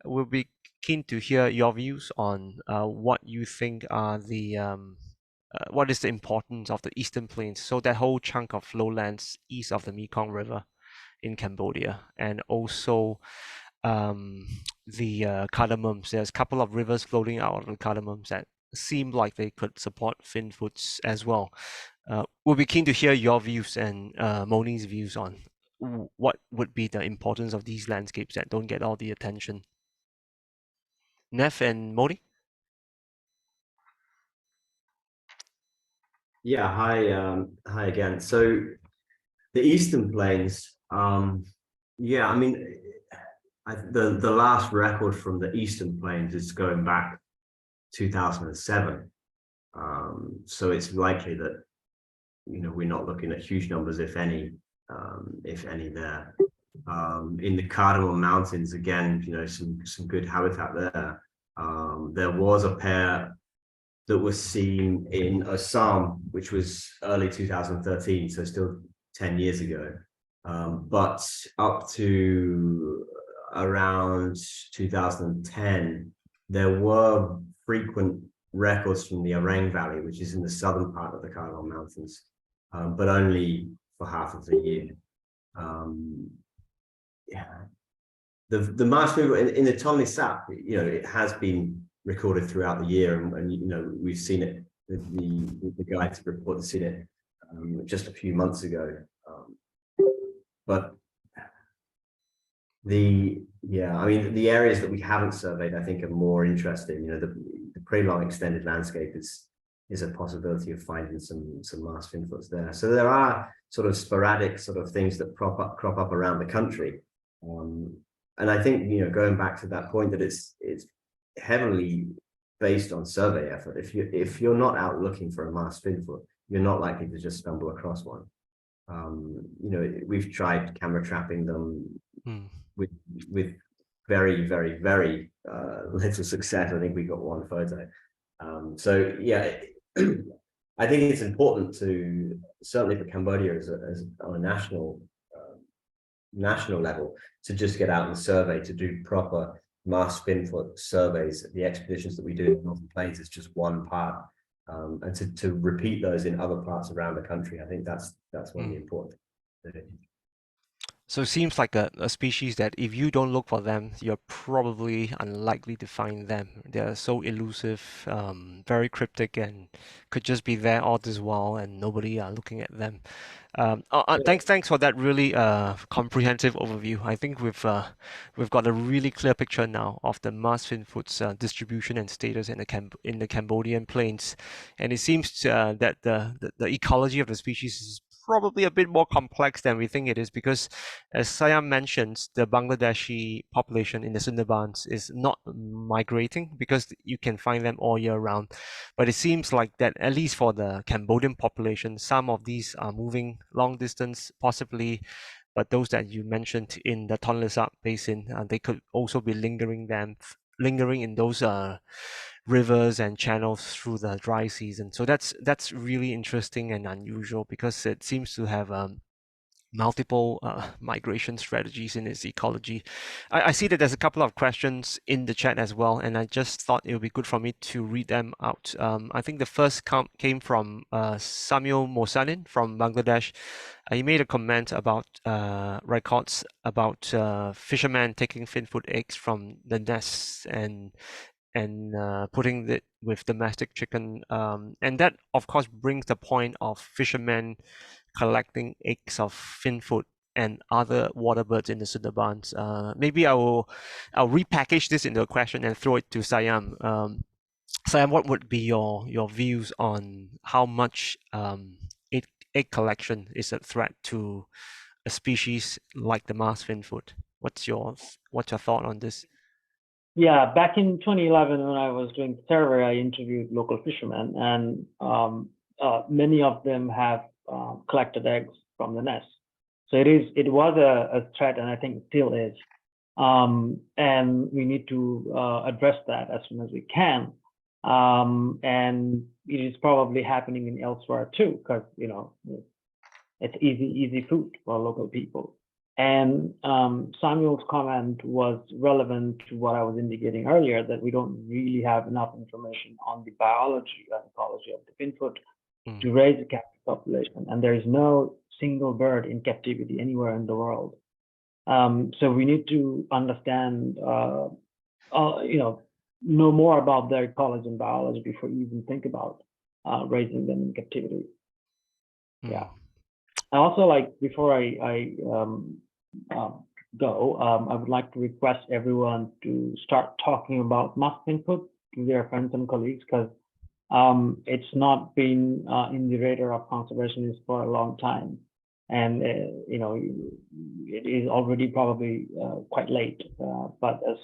We'll be keen to hear your views on what you think are the what is the importance of the eastern plains, so that whole chunk of lowlands east of the Mekong River in Cambodia, and also the cardamoms. There's a couple of rivers floating out of the cardamoms that seem like they could support Finfoots as well. We'll be keen to hear your views and Moni's views on what would be the importance of these landscapes that don't get all the attention. Nev and Moni? Yeah, hi again. So the eastern plains, yeah, I mean, the last record from the eastern plains is going back 2007. So it's likely that we're not looking at huge numbers, if any there. In the Cardamom Mountains, again, some good habitat there. There was a pair that was seen in Assam, which was early 2013, so still 10 years ago. But up to around 2010, there were frequent records from the Orang Valley, which is in the southern part of the Cardamom Mountains, but only for half of the year. Yeah, the Masked Finfoot in the Tonle Sap, it has been recorded throughout the year, and we've seen it. The guides report have seen it just a few months ago, but the areas that we haven't surveyed, I think, are more interesting. The Pre-Long extended landscape is a possibility of finding some Masked Finfoots there. So there are sort of sporadic sort of things that crop up around the country, and I think going back to that point, that it's heavily based on survey effort. If you're not out looking for a Masked Finfoot, you're not likely to just stumble across one. We've tried camera trapping them with very, very, very little success. I think we got one photo. So yeah, I think it's important to, certainly for Cambodia as on a national level, to just get out and survey, to do proper Masked Finfoot surveys. The expeditions that we do in the Northern Plains is just one part, and to repeat those in other parts around the country. I think that's one of the important things. So it seems like a species that if you don't look for them, you're probably unlikely to find them. They're so elusive, very cryptic, and could just be there all this while and nobody are looking at them. Thanks for that really comprehensive overview. I think we've got a really clear picture now of the Masked Finfoot's distribution and status in the Cambodian plains, and it seems that the ecology of the species is probably a bit more complex than we think it is, because as Sayam mentions, the Bangladeshi population in the Sundarbans is not migrating because you can find them all year round. But it seems like that at least for the Cambodian population, some of these are moving long distance, possibly, but those that you mentioned in the Tonle Sap Basin, they could also be lingering in those rivers and channels through the dry season. So that's really interesting and unusual because it seems to have multiple migration strategies in its ecology. I see that there's a couple of questions in the chat as well, and I just thought it would be good for me to read them out. I think the first came from Samuel Mosanin from Bangladesh. He made a comment about records about fishermen taking finfoot eggs from the nests and putting it with domestic chicken. And that, of course, brings the point of fishermen collecting eggs of finfoot and other waterbirds in the Sundarbans. Maybe I'll repackage this into a question and throw it to Siam. Siam, what would be your views on how much egg collection is a threat to a species like the Masked Finfoot? What's your thought on this? Yeah, back in 2011, when I was doing the survey, I interviewed local fishermen, and many of them have collected eggs from the nest. So it was a threat, and I think it still is. And we need to address that as soon as we can. And it is probably happening in elsewhere too, because it's easy food for local people. And Samuel's comment was relevant to what I was indicating earlier, that we don't really have enough information on the biology and ecology of the finfoot to raise a captive population. And there is no single bird in captivity anywhere in the world. So we need to understand, know more about their ecology and biology before you even think about raising them in captivity. Yeah. I also, like, before I go, I would like to request everyone to start talking about Masked Finfoot to their friends and colleagues, because it's not been in the radar of conservationists for a long time, and it is already probably quite late. But as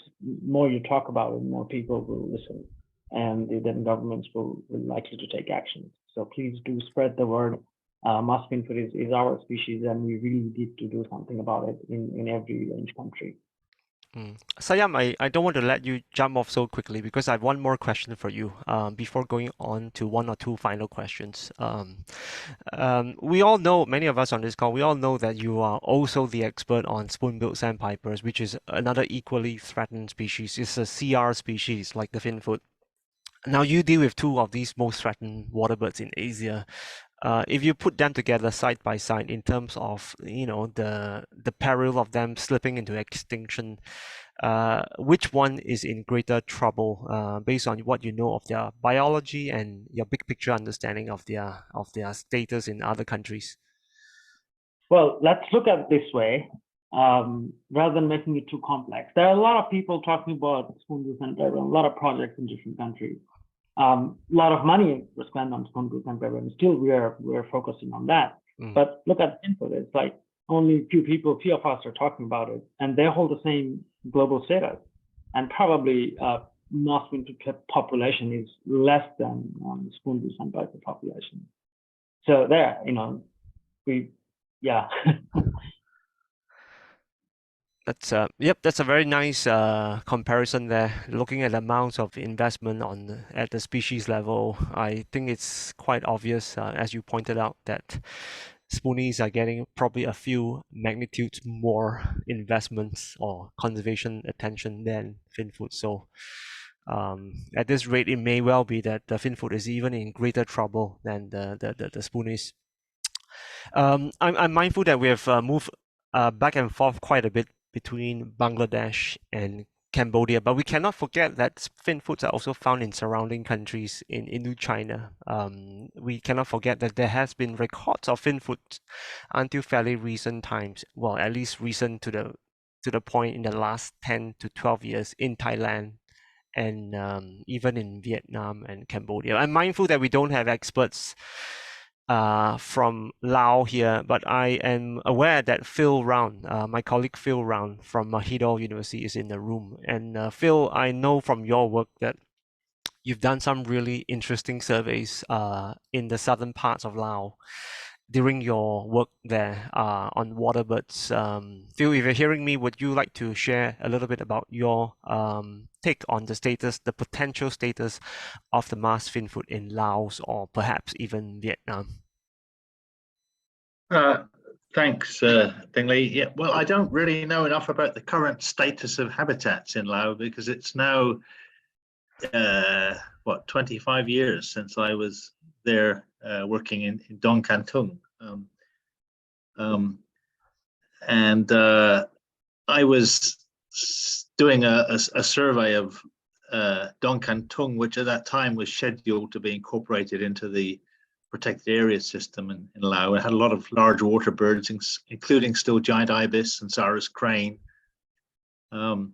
more you talk about it, more people will listen, and then governments will likely to take action. So please do spread the word. Masked Finfoot is our species, and we really need to do something about it in every range country. Sayam, I don't want to let you jump off so quickly because I have one more question for you before going on to one or two final questions. We all know, many of us on this call, we all know that you are also the expert on spoon-billed sandpipers, which is another equally threatened species. It's a CR species like the finfoot. Now you deal with two of these most threatened waterbirds in Asia. If you put them together side by side in terms of the peril of them slipping into extinction, which one is in greater trouble based on what you know of their biology and your big picture understanding of their status in other countries? Well, let's look at it this way, rather than making it too complex. There are a lot of people talking about spoon-billed sandpiper, a lot of projects in different countries. A lot of money was spent on spoon-billed sandpiper, and still we're focusing on that. But look at input; it's like only few of us are talking about it, and they hold the same global status. And probably Masked Finfoot population is less than spoon-billed sandpiper population. So there, yeah. That's a very nice comparison there. Looking at the amounts of investment at the species level, I think it's quite obvious, as you pointed out, that spoonies are getting probably a few magnitudes more investments or conservation attention than finfoot. So at this rate, it may well be that the finfoot is even in greater trouble than the spoonies. I'm mindful that we have moved back and forth quite a bit between Bangladesh and Cambodia, but we cannot forget that finfoots are also found in surrounding countries in Indochina. We cannot forget that there has been records of finfoots until fairly recent times. Well, at least recent to the point in the last 10 to 12 years in Thailand and even in Vietnam and Cambodia. I'm mindful that we don't have experts from Laos here, but I am aware that Phil Round, my colleague Phil Round from Mahidol University is in the room. And Phil, I know from your work that you've done some really interesting surveys in the southern parts of Laos during your work there on waterbirds. Phil, if you're hearing me, would you like to share a little bit about your take on the status, the potential status of the masked finfoot in Laos or perhaps even Vietnam? Thanks, Ding Li. Yeah, well, I don't really know enough about the current status of habitats in Laos because it's now, 25 years since I was there working in Dong Can Tung. And I was doing a survey of Dong Can Tung, which at that time was scheduled to be incorporated into the protected area system in Laos. It had a lot of large water birds, including still giant ibis and Sarus crane. For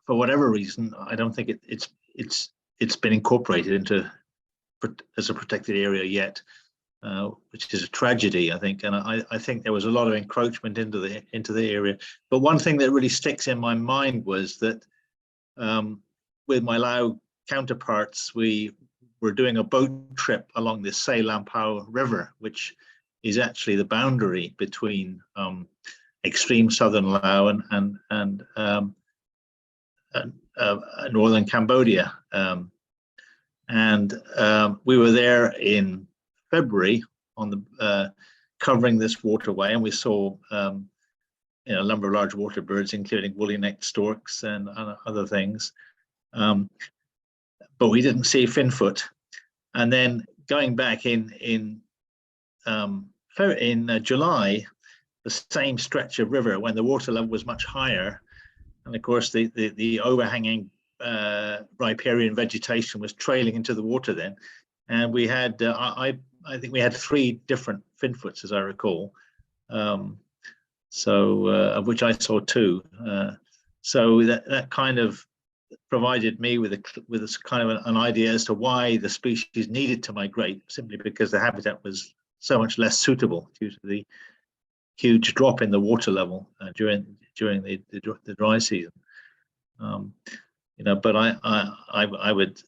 whatever reason, I don't think it's been incorporated into as a protected area yet, which is a tragedy, I think. And I think there was a lot of encroachment into the area. But one thing that really sticks in my mind was that with my Lao counterparts, we were doing a boat trip along the Se Lampao River, which is actually the boundary between extreme southern Laos and northern Cambodia. We were there in February on the covering this waterway, and we saw a number of large water birds, including woolly-necked storks and other things. But we didn't see finfoot. And then going back in July, the same stretch of river when the water level was much higher, and of course the overhanging riparian vegetation was trailing into the water then, and we had I think we had 3 different finfoots as I recall, of which I saw 2. So that kind of provided me with a kind of an idea as to why the species needed to migrate, simply because the habitat was so much less suitable due to the huge drop in the water level during the dry season. But I would,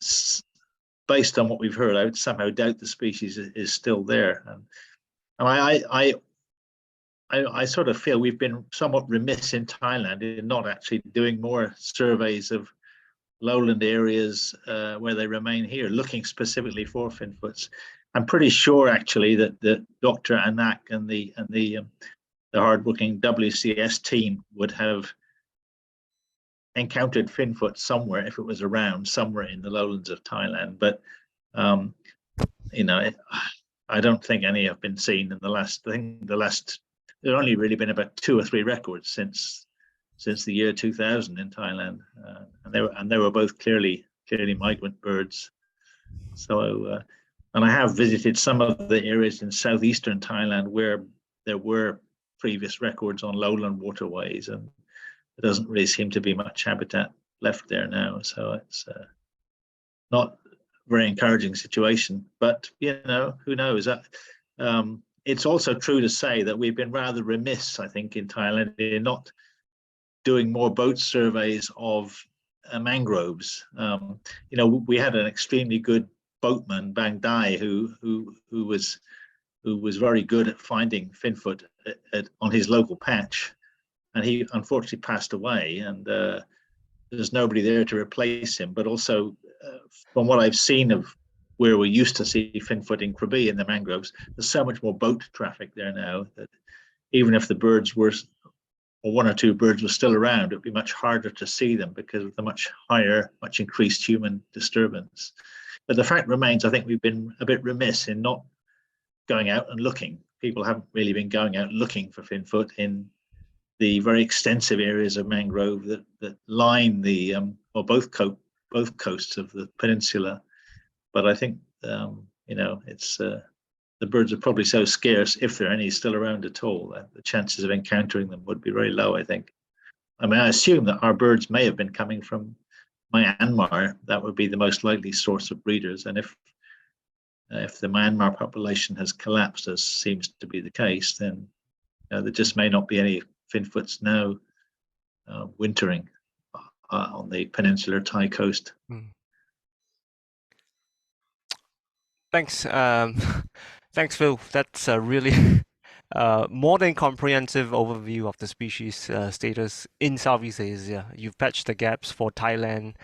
based on what we've heard, I would somehow doubt the species is still there. And I sort of feel we've been somewhat remiss in Thailand in not actually doing more surveys of lowland areas where they remain here, looking specifically for finfoots. I'm pretty sure actually that Dr. Anak and the hardworking WCS team would have encountered finfoot somewhere if it was around somewhere in the lowlands of Thailand. But I don't think any have been seen in the last. I think there's only really been about 2 or 3 records since the year 2000 in Thailand, and they were both clearly migrant birds. So, and I have visited some of the areas in southeastern Thailand where there were previous records on lowland waterways, and there doesn't really seem to be much habitat left there now. So it's not a very encouraging situation. But who knows? It's also true to say that we've been rather remiss, I think, in Thailand in not doing more boat surveys of mangroves. We had an extremely good boatman, Bang Dai, who was very good at finding finfoot on his local patch, and he unfortunately passed away, and there's nobody there to replace him. But also, from what I've seen of where we used to see finfoot in Krabi in the mangroves, there's so much more boat traffic there now that even if the birds were, or 1 or 2 birds were still around, it would be much harder to see them because of the much increased human disturbance. But the fact remains, I think we've been a bit remiss in not going out and looking. people haven't really been going out looking for finfoot in the very extensive areas of mangrove that line the or both coasts of the peninsula. But I think it's the birds are probably so scarce, if there are any still around at all, that the chances of encountering them would be very low, I think. I mean, I assume that our birds may have been coming from Myanmar. That would be the most likely source of breeders. And if the Myanmar population has collapsed, as seems to be the case, then there just may not be any finfoots now wintering on the peninsular Thai coast. Thanks, thanks, Phil. That's a really more than comprehensive overview of the species status in Southeast Asia. You've patched the gaps for Thailand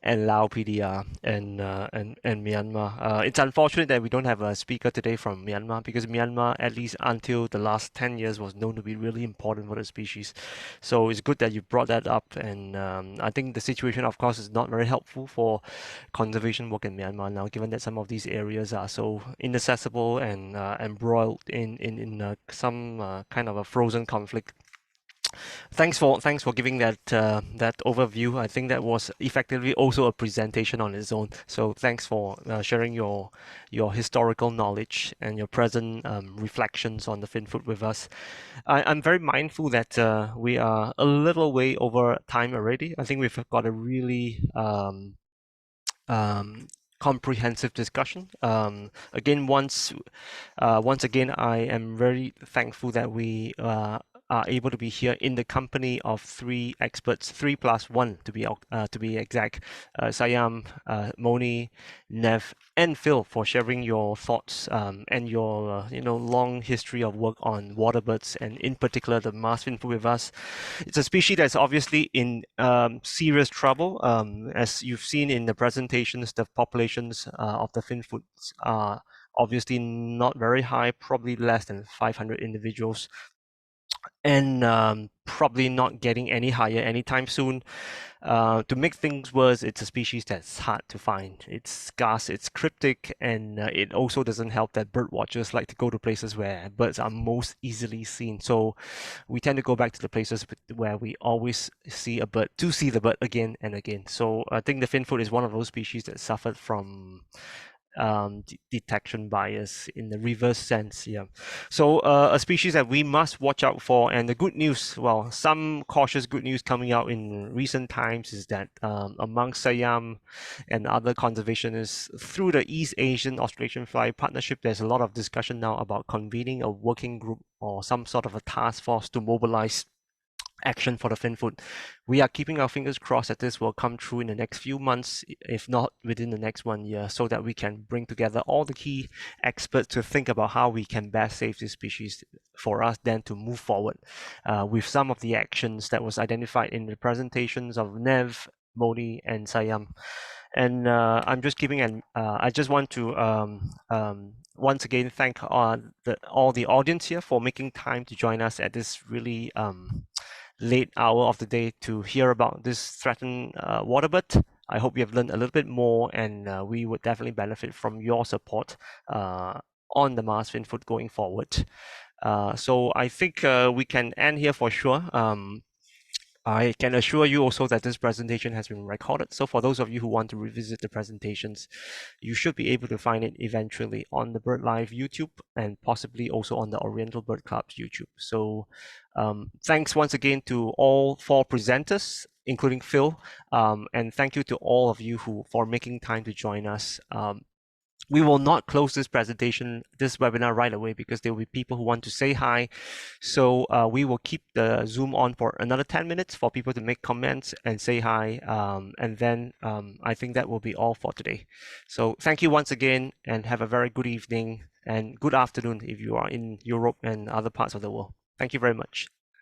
and Lao PDR and Myanmar. It's unfortunate that we don't have a speaker today from Myanmar, because Myanmar, at least until the last 10 years, was known to be really important for the species. So it's good that you brought that up, and I think the situation, of course, is not very helpful for conservation work in Myanmar now, given that some of these areas are so inaccessible and embroiled in some kind of a frozen conflict. Thanks for giving that that overview. I think that was effectively also a presentation on its own. So thanks for sharing your historical knowledge and your present reflections on the finfoot with us. I'm very mindful that we are a little way over time already. I think we've got a really comprehensive discussion. Again, once again, I am very thankful that we are able to be here in the company of 3 experts, 3 plus 1 to be exact. Sayam, Moni, Nev, and Phil, for sharing your thoughts and your long history of work on waterbirds, and in particular the masked finfoot with us. It's a species that's obviously in serious trouble. As you've seen in the presentations, the populations of the finfoots are obviously not very high, probably less than 500 individuals, and probably not getting any higher anytime soon. To make things worse, it's a species that's hard to find. It's scarce, it's cryptic, and it also doesn't help that bird watchers like to go to places where birds are most easily seen. So we tend to go back to the places where we always see a bird, to see the bird again and again. So I think the finfoot is one of those species that suffered from detection bias in the reverse sense. So a species that we must watch out for. And the good news, well, some cautious good news coming out in recent times, is that among Siam and other conservationists, through the East Asian Australasian Fly Partnership, there's a lot of discussion now about convening a working group or some sort of a task force to mobilize action for the finfoot. We are keeping our fingers crossed that this will come true in the next few months, if not within the next 1 year, so that we can bring together all the key experts to think about how we can best save this species for us then to move forward with some of the actions that was identified in the presentations of Nev, Moni, and Sayam. And I'm just giving I just want to once again thank all the audience here for making time to join us at this really late hour of the day to hear about this threatened waterbird. I hope you have learned a little bit more, and we would definitely benefit from your support on the masked finfoot going forward. So I think we can end here for sure. I can assure you also that this presentation has been recorded. So for those of you who want to revisit the presentations, you should be able to find it eventually on the BirdLife YouTube, and possibly also on the Oriental Bird Club's YouTube. So thanks once again to all 4 presenters, including Phil, and thank you to all of you for making time to join us. We will not close this webinar right away, because there will be people who want to say hi. So we will keep the Zoom on for another 10 minutes for people to make comments and say hi. And then I think that will be all for today. So thank you once again, and have a very good evening and good afternoon if you are in Europe and other parts of the world. Thank you very much.